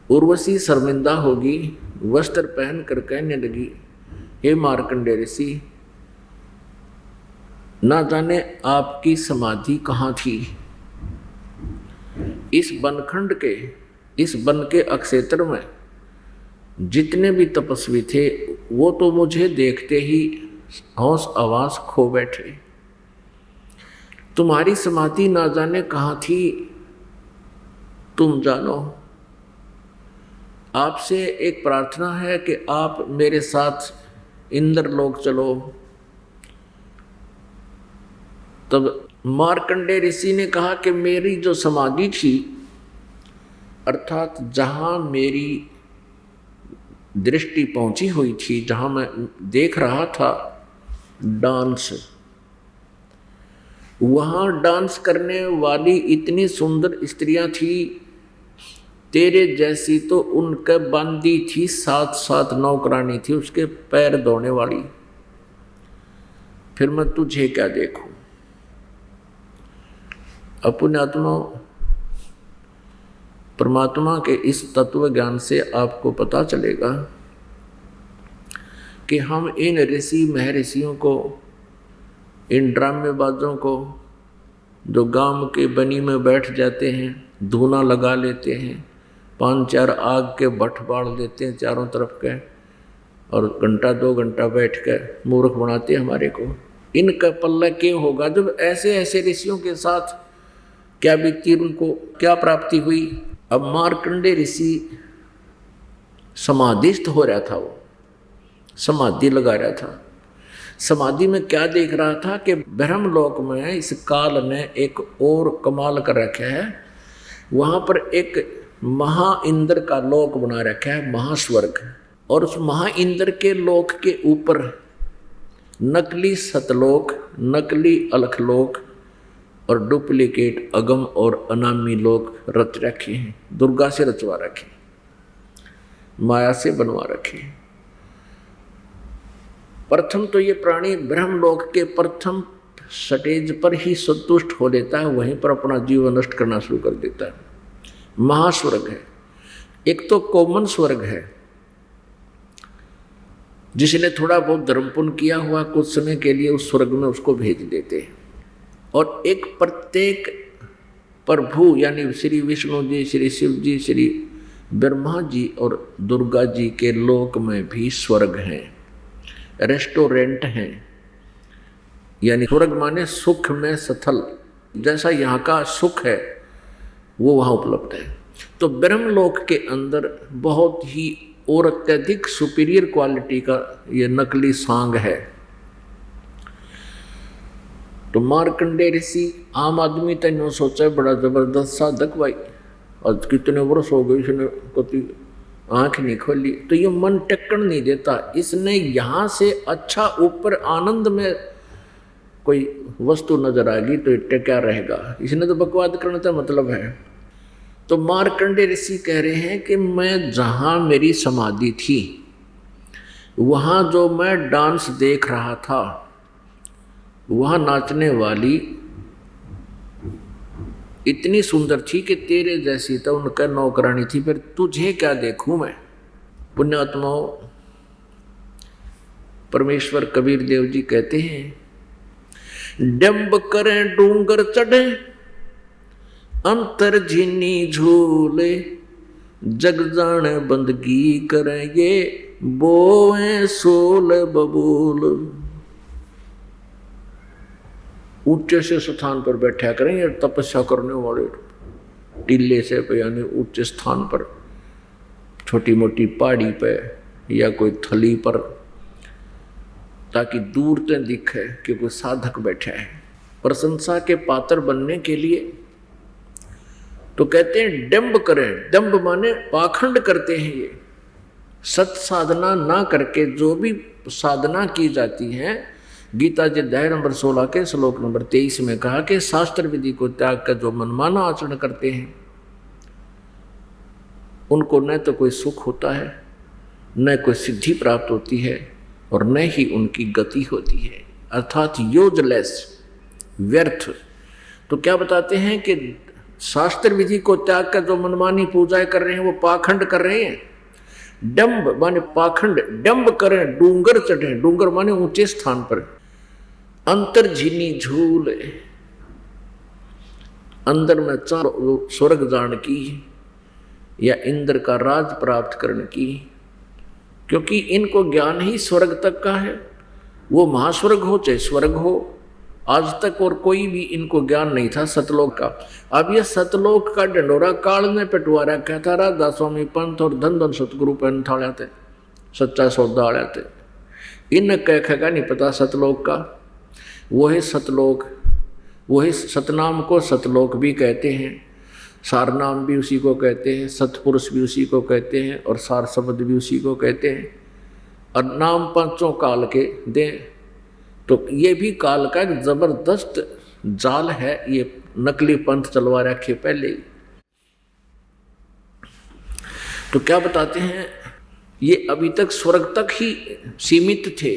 उर्वशी शर्मिंदा होगी, वस्त्र पहन कर कहने लगी, हे मार्कंडे ऋषि, ना जाने आपकी समाधि कहाँ थी। इस बनखंड के, इस वन के अक्षेत्र में जितने भी तपस्वी थे वो तो मुझे देखते ही होश आवास खो बैठे। तुम्हारी समाधि ना जाने कहाँ थी, तुम जानो। आपसे एक प्रार्थना है कि आप मेरे साथ इंद्रलोक चलो। तब मार्कंडेय ऋषि ने कहा कि मेरी जो समाधि थी, अर्थात जहाँ मेरी दृष्टि पहुंची हुई थी, जहाँ मैं देख रहा था डांस, वहाँ डांस करने वाली इतनी सुंदर स्त्रियां थी, तेरे जैसी तो उनके बांदी थी, 7-7 नौकरानी थी उसके पैर धोने वाली। फिर मैं तुझे क्या देखूं। पुण्यात्मा, परमात्मा के इस तत्व ज्ञान से आपको पता चलेगा कि हम इन ऋषि महर्षियों को, इन ड्रामेबाजों को, जो गांव के बनी में बैठ जाते हैं, धूना लगा लेते हैं, 5-4 आग के भट्ट बाढ़ देते हैं चारों तरफ के, और घंटा 2 घंटा बैठ कर मूर्ख बनाते हैं हमारे को, इनका पल्ला क्यों होगा जब ऐसे ऐसे ऋषियों के साथ क्या बीती, उनको क्या प्राप्ति हुई। अब मार्कंडेय ऋषि समाधिस्थ हो रहा था, वो समाधि लगा रहा था। समाधि में क्या देख रहा था कि ब्रह्मलोक में इस काल ने एक और कमाल कर रखा है। वहाँ पर एक महा इंद्र का लोक बना रखा है, महास्वर्ग, और उस महा इंद्र के लोक के ऊपर नकली सतलोक, नकली अलखलोक और डुप्लीकेट अगम और अनामी लोक रच रखे हैं, दुर्गा से रचवा रखे, माया से बनवा रखे। प्रथम तो ये प्राणी ब्रह्मलोक के प्रथम स्टेज पर ही संतुष्ट हो लेता है, वहीं पर अपना जीवन नष्ट करना शुरू कर देता है। महास्वर्ग है। एक तो कॉमन स्वर्ग है, जिसने थोड़ा बहुत धर्म पुण्य किया हुआ कुछ समय के लिए उस स्वर्ग में उसको भेज देते हैं। और एक प्रत्येक प्रभु यानी श्री विष्णु जी, श्री शिव जी, श्री ब्रह्मा जी और दुर्गा जी के लोक में भी स्वर्ग हैं, रेस्टोरेंट हैं। यानी स्वर्ग माने सुख में स्थल, जैसा यहाँ का सुख है वो वहाँ उपलब्ध है। तो ब्रह्मलोक के अंदर बहुत ही और अत्यधिक सुपीरियर क्वालिटी का ये नकली सांग है। तो मार्कंडेय ऋषि आम आदमी तो सोचा है बड़ा जबरदस्त साधक भाई, और कितने वर्ष हो गए इसने कभी आंख नहीं खोली, तो ये मन टेकन नहीं देता। इसने यहाँ से अच्छा ऊपर आनंद में कोई वस्तु नजर आएगी तो ये क्या रहेगा, इसने तो बकवाद करने का मतलब है। तो मार्कंडेय ऋषि कह रहे हैं कि मैं जहाँ मेरी समाधि थी, वहाँ जो मैं डांस देख रहा था, वहाँ नाचने वाली इतनी सुंदर थी कि तेरे जैसी तो उनका नौकरानी थी, फिर तुझे क्या देखूं मैं। पुण्यात्माओं, परमेश्वर कबीर देव जी कहते हैं, डंब करें डूंगर चढ़े अंतर झीनी झूले, जग जाने बंदगी करें ये बोए सोल बबूल। ऊंचे से स्थान पर बैठा करें, ये तपस्या करने वाले टीले से पे यानी ऊंचे स्थान पर, छोटी मोटी पहाड़ी पे या कोई थली पर, ताकि दूर तक दिखे कि कोई साधक बैठा है। प्रशंसा के पात्र बनने के लिए तो कहते हैं डंब करें। डंब माने पाखंड करते हैं। ये सत साधना ना करके जो भी साधना की जाती है, गीता जी अध्याय नंबर 16 के श्लोक नंबर 23 में कहा कि शास्त्र विधि को त्याग कर जो मनमाना आचरण करते हैं, उनको न तो कोई सुख होता है, न कोई सिद्धि प्राप्त होती है, और न ही उनकी गति होती है, अर्थात यूजलेस, व्यर्थ। तो क्या बताते हैं कि शास्त्र विधि को त्याग कर जो मनमानी पूजाएं कर रहे हैं वो पाखंड कर रहे हैं। डंब माने पाखंड, डंब करें डूंगर चढ़े, डूंगर माने ऊंचे स्थान पर, अंतर झीनी झूल, अंदर में स्वर्ग जान की या इंद्र का राज प्राप्त करने की, क्योंकि इनको ज्ञान ही स्वर्ग तक का है। वो महास्वर्ग हो चाहे स्वर्ग हो, आज तक और कोई भी इनको ज्ञान नहीं था सतलोक का। अब ये सतलोक का ढंडोरा काल ने पिटवा रखा था। राधा स्वामी पंथ और धन धन सतगुरु पंथ वाले थे, सच्चा सौदा वाले थे। इन कह का नहीं पता सतलोक का। वही सतलोक, वही सतनाम को सतलोक भी कहते हैं, सारनाम भी उसी को कहते हैं, सतपुरुष भी उसी को कहते हैं और सार शब्द भी उसी को कहते हैं। और नाम पांचों काल के दें तो ये भी काल का एक जबरदस्त जाल है। ये नकली पंथ चलवा रखे पहले ही। तो क्या बताते हैं, ये अभी तक स्वर्ग तक ही सीमित थे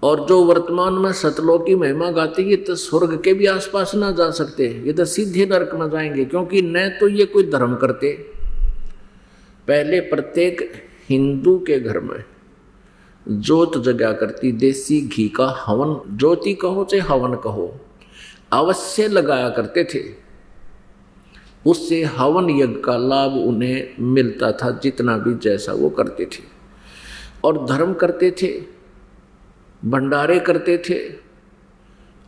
और जो वर्तमान में सतलोक की महिमा गाते ये तो स्वर्ग के भी आसपास ना जा सकते, ये तो सीधे नरक में जाएंगे। क्योंकि न तो ये कोई धर्म करते, पहले प्रत्येक हिंदू के घर में जोत जगा करती, देसी घी का हवन, ज्योति कहो चाहे हवन कहो, अवश्य लगाया करते थे। उससे हवन यज्ञ का लाभ उन्हें मिलता था, जितना भी जैसा वो करते थे। और धर्म करते थे, भंडारे करते थे,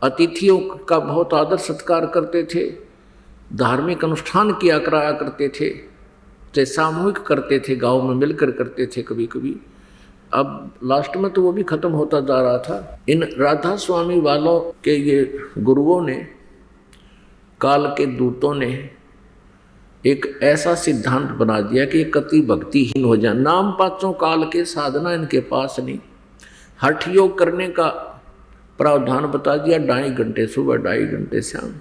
अतिथियों का बहुत आदर सत्कार करते थे, धार्मिक अनुष्ठान किया कराया करते थे, चाहे सामूहिक करते थे, गांव में मिलकर करते थे कभी कभी। अब लास्ट में तो वो भी खत्म होता जा रहा था। इन राधा स्वामी वालों के ये गुरुओं ने, काल के दूतों ने एक ऐसा सिद्धांत बना दिया कि कति भक्तिहीन हो जाए। नाम पांचों काल के साधना इनके पास नहीं, हठ योग करने का प्रावधान बता दिया, 2.5 घंटे सुबह 2.5 घंटे शाम।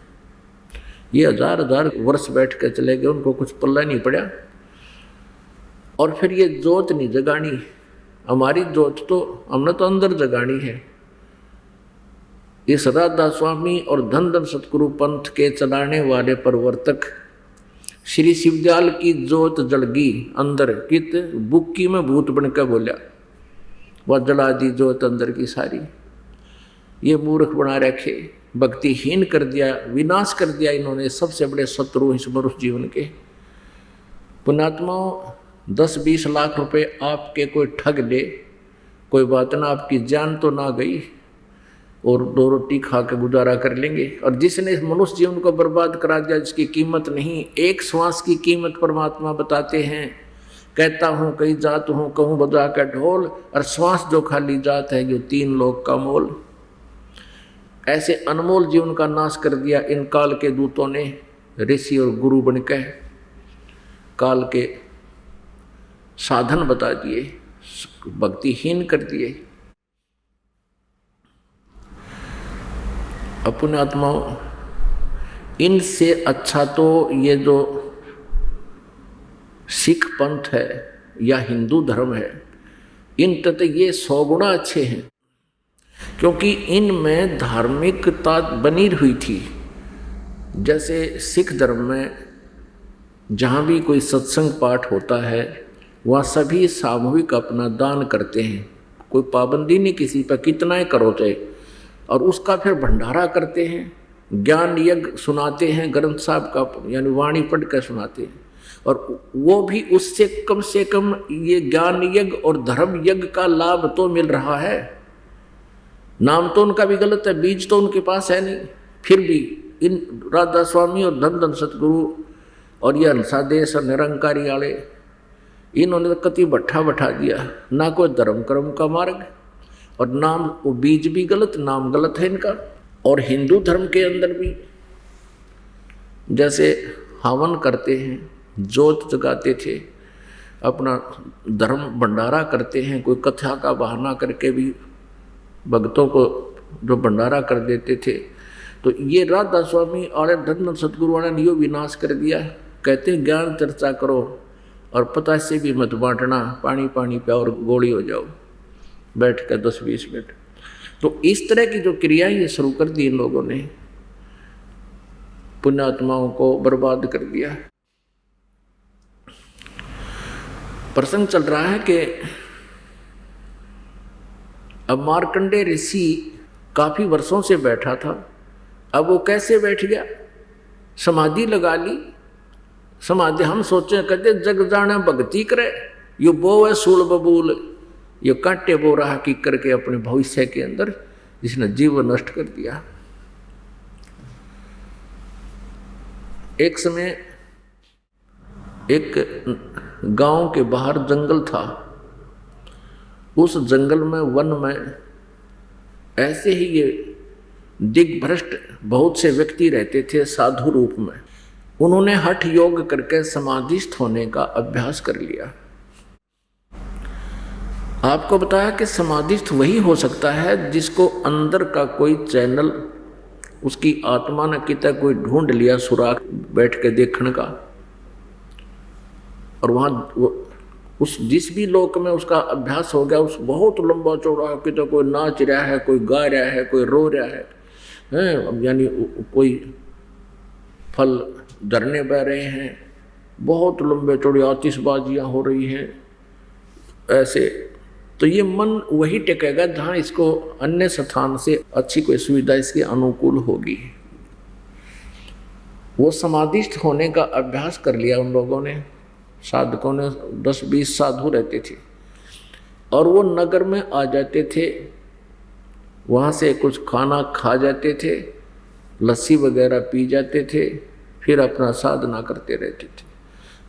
ये हजार वर्ष बैठ कर चले गए, उनको कुछ पल्ला नहीं पड़ा। और फिर ये जोत नहीं जगानी, हमारी जोत तो हमने तो अंदर जगानी है। इस राधा स्वामी और धन धन सतगुरु पंथ के चलाने वाले प्रवर्तक श्री शिवदयाल की जोत जलगी अंदर, कित बुक्की में भूत बनकर बोला, वह जला दी जोत अंदर की सारी। ये मूर्ख बना रखे, भक्तिहीन कर दिया, विनाश कर दिया इन्होंने सबसे बड़े शत्रु इस मनुष्य जीवन के। पुण्यात्माओं, 10-20 लाख रुपए आपके कोई ठग ले, कोई बात ना, आपकी जान तो ना गई और 2 रोटी खा के गुजारा कर लेंगे। और जिसने इस मनुष्य जीवन को बर्बाद करा दिया, जिसकी कीमत नहीं, एक श्वास की कीमत परमात्मा बताते हैं। कहता हूँ कहीं जात हूँ, कहूँ बजा का ढोल, और श्वास जो खाली जात है, जो 3 लोक का मोल। ऐसे अनमोल जीवन का नाश कर दिया इन काल के दूतों ने, ऋषि और गुरु बनकर काल के साधन बता दिए, भक्तिहीन कर दिए। अपने आत्माओं, इनसे अच्छा तो ये जो सिख पंथ है या हिंदू धर्म है, इन तक ये 100 गुना अच्छे हैं। क्योंकि इनमें धार्मिकता बनी हुई थी। जैसे सिख धर्म में जहाँ भी कोई सत्संग पाठ होता है, वह सभी सामूहिक अपना दान करते हैं, कोई पाबंदी नहीं किसी पर, कितना ही करो चाहे। और उसका फिर भंडारा करते हैं, ज्ञान यज्ञ सुनाते हैं, ग्रंथ साहब का यानी वाणी पढ़ कर सुनाते हैं। और वो भी उससे कम से कम ये ज्ञान यज्ञ और धर्म यज्ञ का लाभ तो मिल रहा है। नाम तो उनका भी गलत है, बीज तो उनके पास है नहीं। फिर भी इन राधा स्वामी और धन धन सतगुरु और ये हंसादेश और निरंकारी वाले, इन्होंने कति भट्ठा बैठा दिया, ना कोई धर्म कर्म का मार्ग, और नाम वो बीज भी गलत, नाम गलत है इनका। और हिंदू धर्म के अंदर भी जैसे हवन करते हैं, जोत जगाते थे, अपना धर्म भंडारा करते हैं, कोई कथा का बहाना करके भी भक्तों को जो भंडारा कर देते थे। तो ये राधा स्वामी और धन सतगुरु ने यो विनाश कर दिया। कहते हैं ज्ञान चर्चा करो और पता से भी मत बांटना, पानी पानी पे और गोली हो जाओ बैठ कर 10-20 मिनट। तो इस तरह की जो क्रियाएं ये शुरू कर दी इन लोगों ने, पुण्यात्माओं को बर्बाद कर दिया। प्रसंग चल रहा है कि अब मार्कंडे ऋषि काफी वर्षों से बैठा था। अब वो कैसे बैठ गया? समाधि लगा ली। समाधि हम सोचे कहते जग जाने भक्ति करे, यो बो है सूल बबूल, यो कांटे बो रहा की करके अपने भविष्य के अंदर जिसने जीवन नष्ट कर दिया। एक समय एक गांव के बाहर जंगल था। उस जंगल में, वन में ऐसे ही ये दिग्भ्रष्ट बहुत से व्यक्ति रहते थे साधु रूप में। उन्होंने हठ योग करके समाधिस्थ होने का अभ्यास कर लिया। आपको बताया कि समाधिस्थ वही हो सकता है जिसको अंदर का कोई चैनल उसकी आत्मा ने कितना कोई ढूंढ लिया, सुराख बैठ के देखने का, और वहां उस जिस भी लोक में उसका अभ्यास हो गया, उस बहुत लंबा चौड़ा कि तो कोई नाच रहा है, कोई गा रहा है, कोई रो रहा है, यानी कोई फल झरने बह रहे हैं, बहुत लंबे चौड़े आतिशबाजियां हो रही हैं ऐसे। तो ये मन वही टिकेगा जहाँ इसको अन्य स्थान से अच्छी कोई सुविधा इसके अनुकूल होगी। वो समाधिस्थ होने का अभ्यास कर लिया उन लोगों ने, साधकों ने। 10-20 साधु रहते थे और वो नगर में आ जाते थे, वहाँ से कुछ खाना खा जाते थे, लस्सी वगैरह पी जाते थे, फिर अपना साधना करते रहते थे।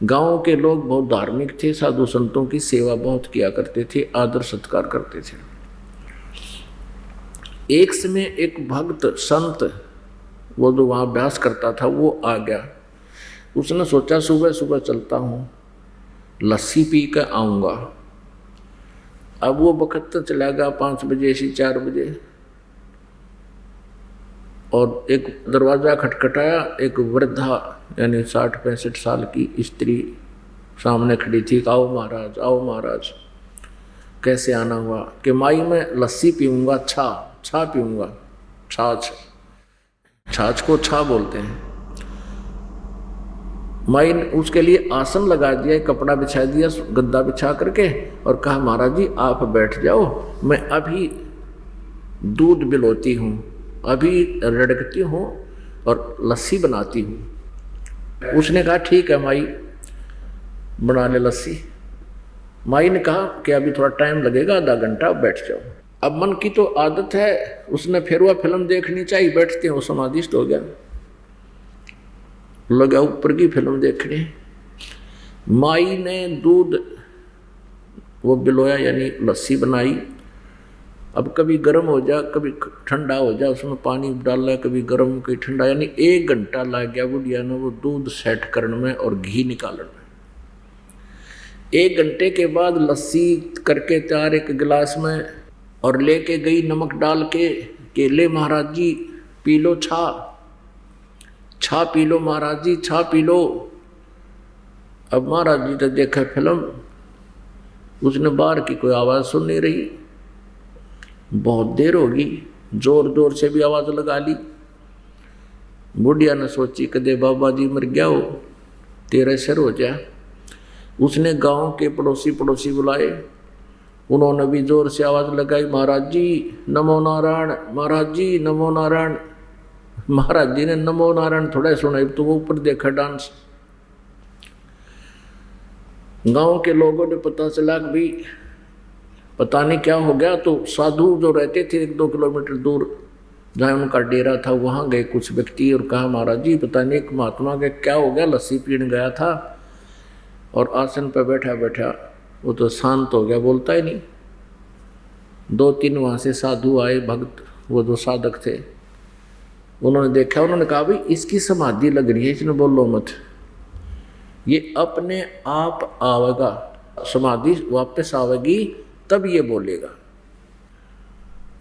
गांव के लोग बहुत धार्मिक थे, साधु संतों की सेवा बहुत किया करते थे, आदर सत्कार करते थे। एक समय एक भक्त संत, वो जो वहाँ अभ्यास करता था, वो आ गया। उसने सोचा सुबह सुबह चलता हूँ, लस्सी पी कर आऊँगा। अब वो वक्त तो चला गया 5 बजे से 4 बजे, और एक दरवाज़ा खटखटाया। एक वृद्धा यानी 60-65 साल की स्त्री सामने खड़ी थी। आओ महाराज, आओ महाराज। कैसे आना हुआ? कि माई मैं लस्सी पीऊँगा, छा पीऊँगा, छाछ को छा बोलते हैं। माई ने उसके लिए आसन लगा दिया, कपड़ा बिछा दिया गद्दा बिछा करके, और कहा महाराज जी आप बैठ जाओ, मैं अभी दूध बिलोती हूँ, अभी रड़कती हूँ और लस्सी बनाती हूँ। उसने कहा ठीक है माई, बना ले लस्सी। माई ने कहा कि अभी थोड़ा टाइम लगेगा, आधा घंटा, बैठ जाओ। अब मन की तो आदत है, उसने फिर वह फिल्म देखनी चाहिए, बैठते हैं। वो समाधिस्थ हो गया, लगा ऊपर की फिल्म देखने। माई ने दूध वो बिलोया यानी लस्सी बनाई। अब कभी गर्म हो जा, कभी ठंडा हो जा, उसमें पानी डाला, कभी गर्म कभी ठंडा, यानी 1 घंटा लग गया बुढ़िया ने वो दूध सेट करने में और घी निकालने में। 1 घंटे के बाद लस्सी करके तैयार एक गिलास में, और लेके गई नमक डाल के ले महाराज जी पी लो, छा पी लो महाराज जी, छा पी लो। अब महाराज जी ने देखा फिल्म, उसने बाहर की कोई आवाज़ सुन नहीं रही। बहुत देर होगी, जोर जोर से भी आवाज़ लगा ली। बुढ़िया ने सोची कदे बाबा जी मर गया हो, तेरा सिर हो जा। उसने गांव के पड़ोसी बुलाए, उन्होंने भी जोर से आवाज़ लगाई, महाराज जी नमो नारायण, महाराज जी नमो नारायण। महाराज जी ने नमो नारायण थोड़ा सुना, तो वो ऊपर देखा डांस। गांव के लोगों ने पता चला कि भाई पता नहीं क्या हो गया। तो साधु जो रहते थे 1-2 किलोमीटर दूर जहाँ उनका डेरा था, वहाँ गए कुछ व्यक्ति और कहा महाराज जी पता नहीं एक महात्मा के क्या हो गया, लस्सी पीने गया था और आसन पर बैठा बैठा वो तो शांत हो गया, बोलता ही नहीं। 2-3 वहाँ से साधु आए, भक्त, वो जो साधक थे, उन्होंने देखा, उन्होंने कहा भाई इसकी समाधि लग रही है, इसने बोलो मत, ये अपने आप आवेगा, समाधि वापस आवेगी तब ये बोलेगा।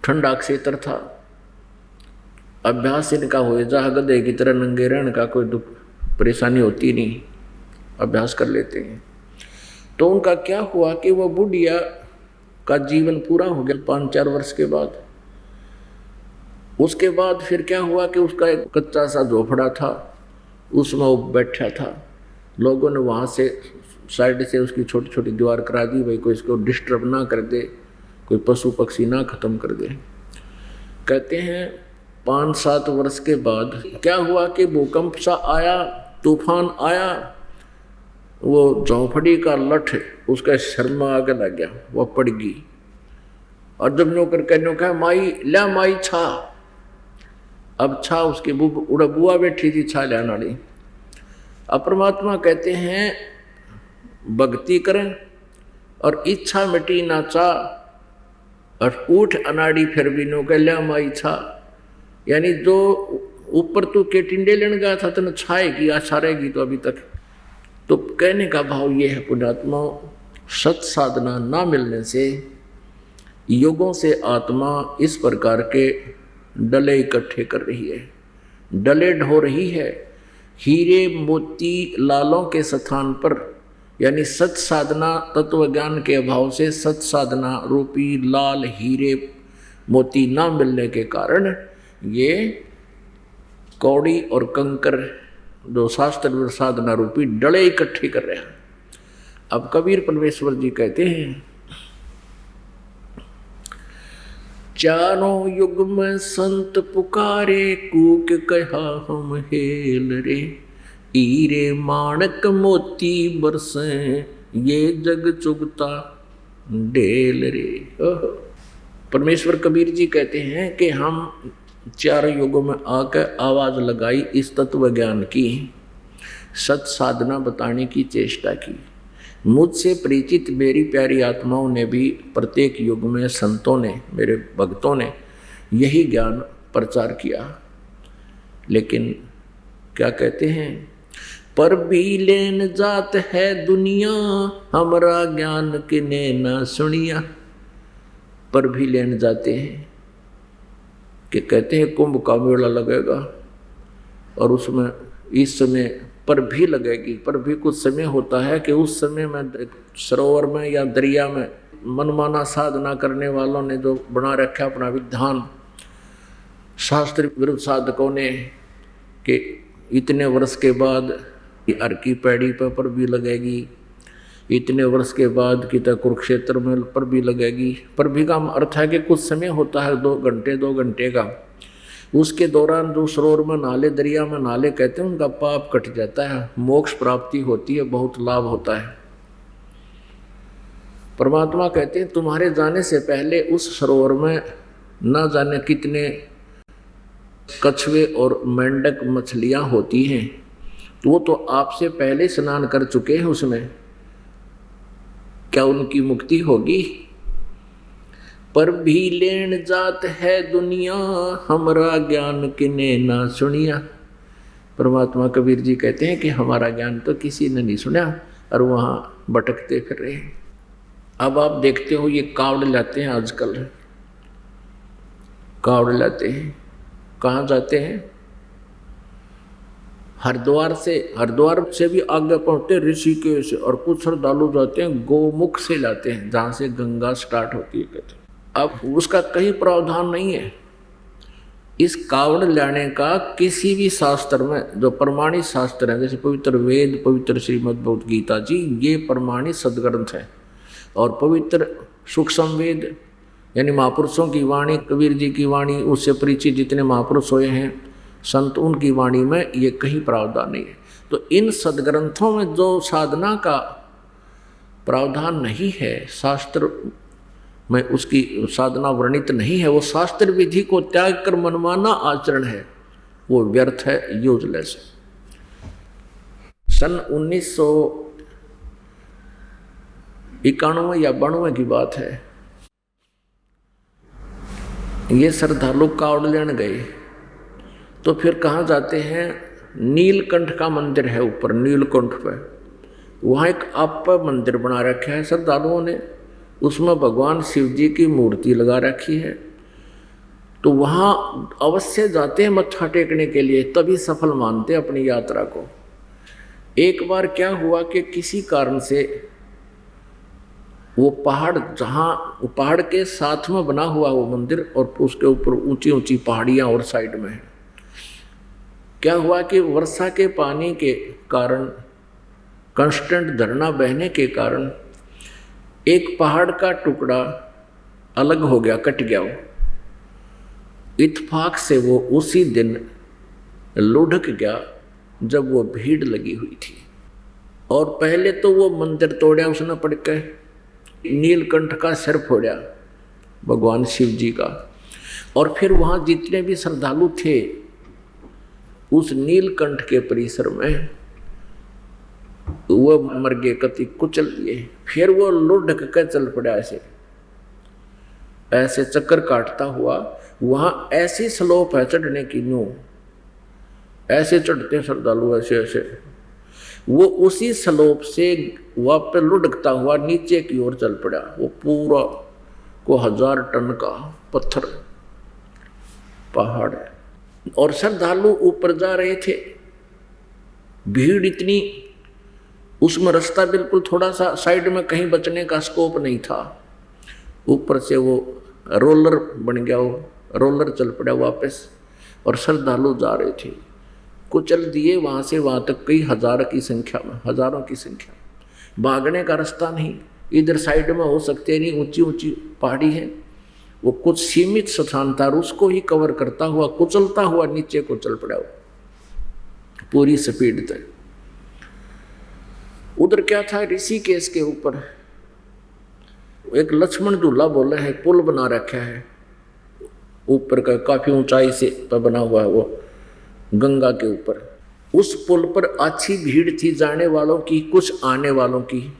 ठंडा क्षेत्र था, अभ्यास इनका हो जा, गधे की तरह नंगे रहने का कोई दुख परेशानी होती नहीं, अभ्यास कर लेते हैं। तो उनका क्या हुआ कि वो बुढ़िया का जीवन पूरा हो गया 5-4 वर्ष के बाद। उसके बाद फिर क्या हुआ कि उसका एक कच्चा सा झोपड़ा था, उसमें वो बैठा था। लोगों ने वहाँ से साइड से उसकी छोटी छोटी दीवार करा दी, भाई कोई इसको डिस्टर्ब ना कर दे, कोई पशु पक्षी ना खत्म कर दे। कहते हैं 5-7 वर्ष के बाद क्या हुआ कि भूकंप सा आया, तूफान आया, वो झोंपड़ी का लठ उसका शर्मा आगे लग गया, वो पड़ गई और जब नौकर कहने कहा माई ल्या माई छा, अब छा उसकी उड़ा बुआ बैठी थी छा लेने वाली। अब परमात्मा कहते हैं भक्ति करें और इच्छा मिटी ना चा, और उठ अनाड़ी फिर भी नो कह ल्या माई छा, यानी जो ऊपर तू के टिंडे लेने गया था तेने छाएगी आछा रहेगी तो अभी तक। तो कहने का भाव ये है पुण्यात्मा, सत साधना ना मिलने से योगों से आत्मा इस प्रकार के डले इकट्ठे कर रही है, डले ढो रही है हीरे मोती लालों के स्थान पर, यानी सत साधना तत्व ज्ञान के अभाव से सत साधना रूपी लाल हीरे मोती ना मिलने के कारण ये कौड़ी और कंकर जो शास्त्र साधना रूपी डले इकट्ठे कर रहे हैं। अब कबीर परमेश्वर जी कहते हैं चारों युग में संत पुकारे कूक कहा हम हेल रे, हीरे माणक मोती बरसे ये जग चुगता ढेल रे। परमेश्वर कबीर जी कहते हैं कि हम चार युगों में आकर आवाज लगाई इस तत्व ज्ञान की, सत साधना बताने की चेष्टा की। मुझसे परिचित मेरी प्यारी आत्माओं ने भी प्रत्येक युग में संतों ने, मेरे भक्तों ने यही ज्ञान प्रचार किया। लेकिन क्या कहते हैं, पर भी लेन जात है दुनिया, हमारा ज्ञान किने ना सुनिया। पर भी लेन जाते हैं कि कहते हैं कुंभ का मेला लगेगा और उसमें इस समय पर भी लगेगी, पर भी कुछ समय होता है कि उस समय में सरोवर में या दरिया में मनमाना साधना करने वालों ने जो बना रखा अपना विधान, शास्त्र विरुद्ध साधकों ने कि इतने वर्ष के बाद हर की पैड़ी पर भी लगेगी, इतने वर्ष के बाद कि कुरुक्षेत्र में पर भी लगेगी। पर भी का अर्थ है कि कुछ समय होता है 2 घंटे का, उसके दौरान जो सरोवर में नाले दरिया में नाले कहते हैं उनका पाप कट जाता है, मोक्ष प्राप्ति होती है, बहुत लाभ होता है। परमात्मा कहते हैं तुम्हारे जाने से पहले उस सरोवर में न जाने कितने कछुए और मेंढक मछलियां होती हैं, तो वो तो आपसे पहले स्नान कर चुके हैं उसमें, क्या उनकी मुक्ति होगी? पर भी लेन जात है दुनिया, हमारा ज्ञान किने ना सुनिया। परमात्मा कबीर जी कहते हैं कि हमारा ज्ञान तो किसी ने नहीं सुना और वहाँ भटकते फिर रहे। अब आप देखते हो ये कावड़ लाते हैं, आजकल कावड़ लाते हैं, कहाँ जाते हैं? हरिद्वार से भी आगे पहुँचते ऋषिकेश, और कुछ श्रद्धालु जाते हैं गोमुख से लाते हैं जहाँ से गंगा स्टार्ट होती है कहते हैं। अब उसका कहीं प्रावधान नहीं है इस कावड़ लाने का किसी भी शास्त्र में, जो प्रमाणित शास्त्र है जैसे पवित्र वेद, पवित्र श्रीमद् भगवद गीता जी, ये प्रमाणित सदग्रंथ है। और पवित्र सूक्ष्म वेद यानी महापुरुषों की वाणी, कबीर जी की वाणी, उससे परिचित जितने महापुरुष हुए हैं संत, उनकी वाणी में ये कहीं प्रावधान नहीं है। तो इन सदग्रंथों में जो साधना का प्रावधान नहीं है, शास्त्र में उसकी साधना वर्णित नहीं है, वो शास्त्र विधि को त्याग कर मनमाना आचरण है, वो व्यर्थ है, यूजलेस है। सन 1991 या 92 की बात है, ये श्रद्धालु कावड़ लेने गए तो फिर कहाँ जाते हैं? नीलकंठ का मंदिर है ऊपर नीलकंठ पे, वहाँ एक आप मंदिर बना रखा है श्रद्धालुओं ने, उसमें भगवान शिव जी की मूर्ति लगा रखी है। तो वहाँ अवश्य जाते हैं मत्था टेकने के लिए, तभी सफल मानते अपनी यात्रा को। एक बार क्या हुआ कि किसी कारण से वो पहाड़, जहाँ पहाड़ के साथ में बना हुआ वो मंदिर और उसके ऊपर ऊंची ऊंची पहाड़ियाँ और साइड में है, क्या हुआ कि वर्षा के पानी के कारण, कांस्टेंट झरना बहने के कारण एक पहाड़ का टुकड़ा अलग हो गया, कट गया। वो इत्तेफाक से वो उसी दिन लुढ़क गया जब वो भीड़ लगी हुई थी। और पहले तो वो मंदिर तोड़ा उसने पड़ के, नीलकंठ का सिर फोड़ा, भगवान शिव जी का। और फिर वहाँ जितने भी श्रद्धालु थे उस नीलकंठ के परिसर में वो मर्गे कति कुचल दिए। फिर वो लुढ़क कर चल पड़ा, ऐसे चक्कर काटता हुआ। वहां ऐसी स्लोप है चढ़ने की, न्यू ऐसे चढ़ते श्रद्धालु ऐसे, वो उसी स्लोप से वापस लुढ़कता हुआ नीचे की ओर चल पड़ा। वो पूरा को 1000 टन का पत्थर पहाड़ है और श्रद्धालु ऊपर जा रहे थे। भीड़ इतनी, उसमें रास्ता बिल्कुल थोड़ा सा साइड में कहीं बचने का स्कोप नहीं था। ऊपर से वो रोलर बन गया, वो रोलर चल पड़ा वापस और श्रद्धालु जा रहे थे। कुचल दिए वहाँ से वहाँ तक कई हज़ारों की संख्या। भागने का रास्ता नहीं, इधर साइड में हो सकते नहीं, ऊंची ऊंची पहाड़ी है। वो कुछ सीमित स्थान था, उसको ही कवर करता हुआ कुचलता हुआ नीचे को चल पड़ा पूरी स्पीड तक। उधर क्या था, ऋषिकेश के ऊपर एक लक्ष्मण झूला बोला है, पुल बना रखा है ऊपर का, काफी ऊंचाई से पर बना हुआ है वो गंगा के ऊपर। उस पुल पर अच्छी भीड़ थी, जाने वालों की, कुछ आने वालों की।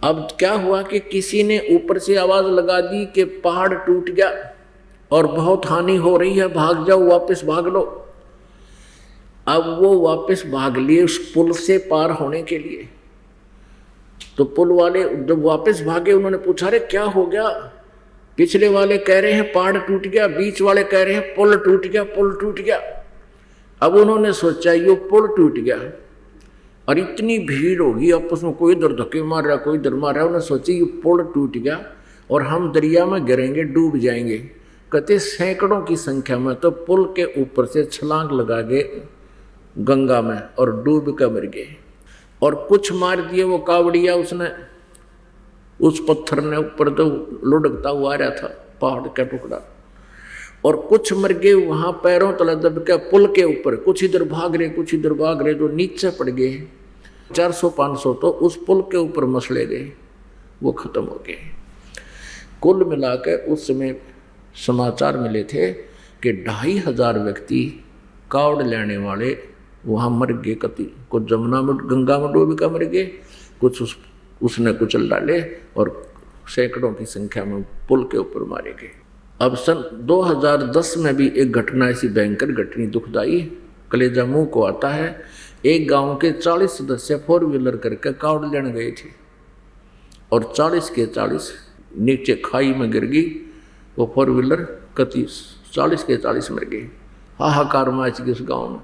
अब क्या हुआ कि किसी ने ऊपर से आवाज लगा दी कि पहाड़ टूट गया और बहुत हानि हो रही है, भाग जाओ, वापस भाग लो। अब वो वापस भाग लिए उस पुल से पार होने के लिए। तो पुल वाले जब वापस भागे, उन्होंने पूछा, अरे क्या हो गया? पिछले वाले कह रहे हैं पहाड़ टूट गया, बीच वाले कह रहे हैं पुल टूट गया, पुल टूट गया। अब उन्होंने सोचा ये पुल टूट गया और इतनी भीड़ होगी आपस में, कोई इधर धक्के मार रहा, कोई इधर मार रहा। उन्होंने सोचा ये पुल टूट गया और हम दरिया में गिरेंगे, डूब जाएंगे। कहते सैकड़ों की संख्या में तो पुल के ऊपर से छलांग लगा गए गंगा में और डूब कर मर गए। और कुछ मार दिए वो कावड़िया, उसने उस पत्थर ने ऊपर तो लुढ़कता हुआ आ रहा था पहाड़ का टुकड़ा। और कुछ मर गए वहां पैरों तले दब के पुल के ऊपर, कुछ इधर भाग रहे, कुछ इधर भाग रहे, जो नीचे पड़ गए। 400-500 तो उस पुल के ऊपर मसले गए, वो खत्म हो गए। कुल मिलाकर उस समय समाचार मिले थे कि 2500 व्यक्ति कावड़ लेने वाले वहाँ मर गए। कति कुछ जमुना में, गंगा में डूब कर मर गए, कुछ उसने कुचल डाले और सैकड़ों की संख्या में पुल के ऊपर मारे गए। अब सन 2010 में भी एक घटना ऐसी भयंकर घटनी, दुखदाई, कलेजा मुंह को आता है। एक गांव के 40 सदस्य 4 व्हीलर करके कावड़ लेने गए थे और 40 के 40 नीचे खाई में गिर गई। वो 4 व्हीलर कति 40 के 40 मर गए। हाहाकार मच गई उस गाँव में।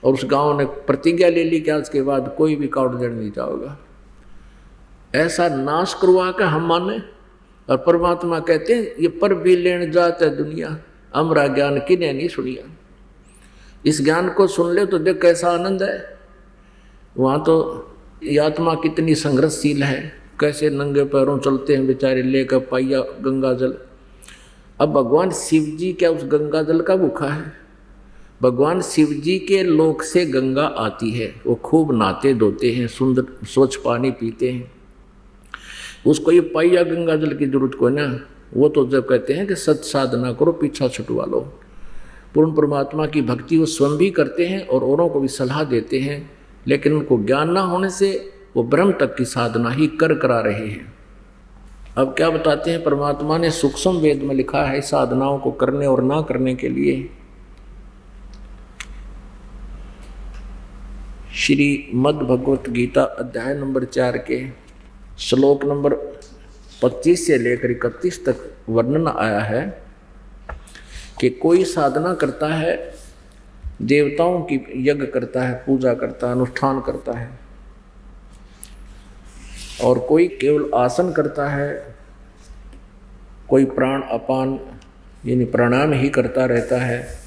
और उस गांव ने प्रतिज्ञा ले ली कि आज के बाद कोई भी कावड़ लेने नहीं जाओगा। ऐसा नाश करवा कर हम माने। और परमात्मा कहते हैं ये पर भी लेन जात है दुनिया, अमरा ज्ञान किने नहीं सुनिया। इस ज्ञान को सुन ले तो देख कैसा आनंद है। वहाँ तो ये आत्मा कितनी संघर्षशील है, कैसे नंगे पैरों चलते हैं बेचारे लेकर पाइया गंगा जल। अब भगवान शिव जी क्या उस गंगा जल का भूखा है? भगवान शिव जी के लोक से गंगा आती है, वो खूब नहाते धोते हैं, सुंदर स्वच्छ पानी पीते हैं। उसको ये पाइया गंगा जल की जरूरत को ना। वो तो जब कहते हैं कि सत साधना करो, पीछा छुटवा लो। पूर्ण परमात्मा की भक्ति वो स्वयं भी करते हैं और औरों को भी सलाह देते हैं, लेकिन उनको ज्ञान ना होने से वो ब्रह्म तक की साधना ही करा रहे हैं। अब क्या बताते हैं, परमात्मा ने सूक्ष्म वेद में लिखा है साधनाओं को करने और ना करने के लिए। श्रीमद् भगवत गीता अध्याय नंबर 4 के श्लोक नंबर 25 से लेकर 31 तक वर्णन आया है कि कोई साधना करता है, देवताओं की यज्ञ करता है, पूजा करता है, अनुष्ठान करता है, और कोई केवल आसन करता है, कोई प्राण अपान यानी प्राणायाम ही करता रहता है।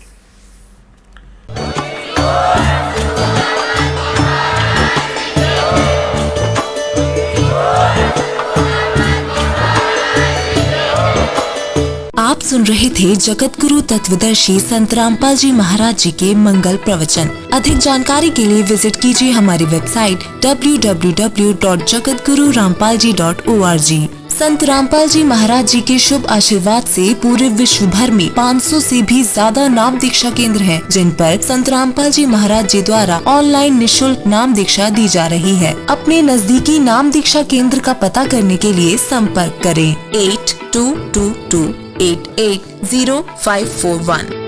आप सुन रहे थे जगत गुरु तत्वदर्शी संत रामपाल जी महाराज जी के मंगल प्रवचन। अधिक जानकारी के लिए विजिट कीजिए हमारी वेबसाइट www.jagatgururampalji.org। संत रामपाल जी महाराज जी के शुभ आशीर्वाद से पूरे विश्व भर में 500 से भी ज्यादा नाम दीक्षा केंद्र हैं, जिन पर संत रामपाल जी महाराज जी द्वारा ऑनलाइन निशुल्क नाम दीक्षा दी जा रही है। अपने नजदीकी नाम दीक्षा केंद्र का पता करने के लिए संपर्क करें 8222880541।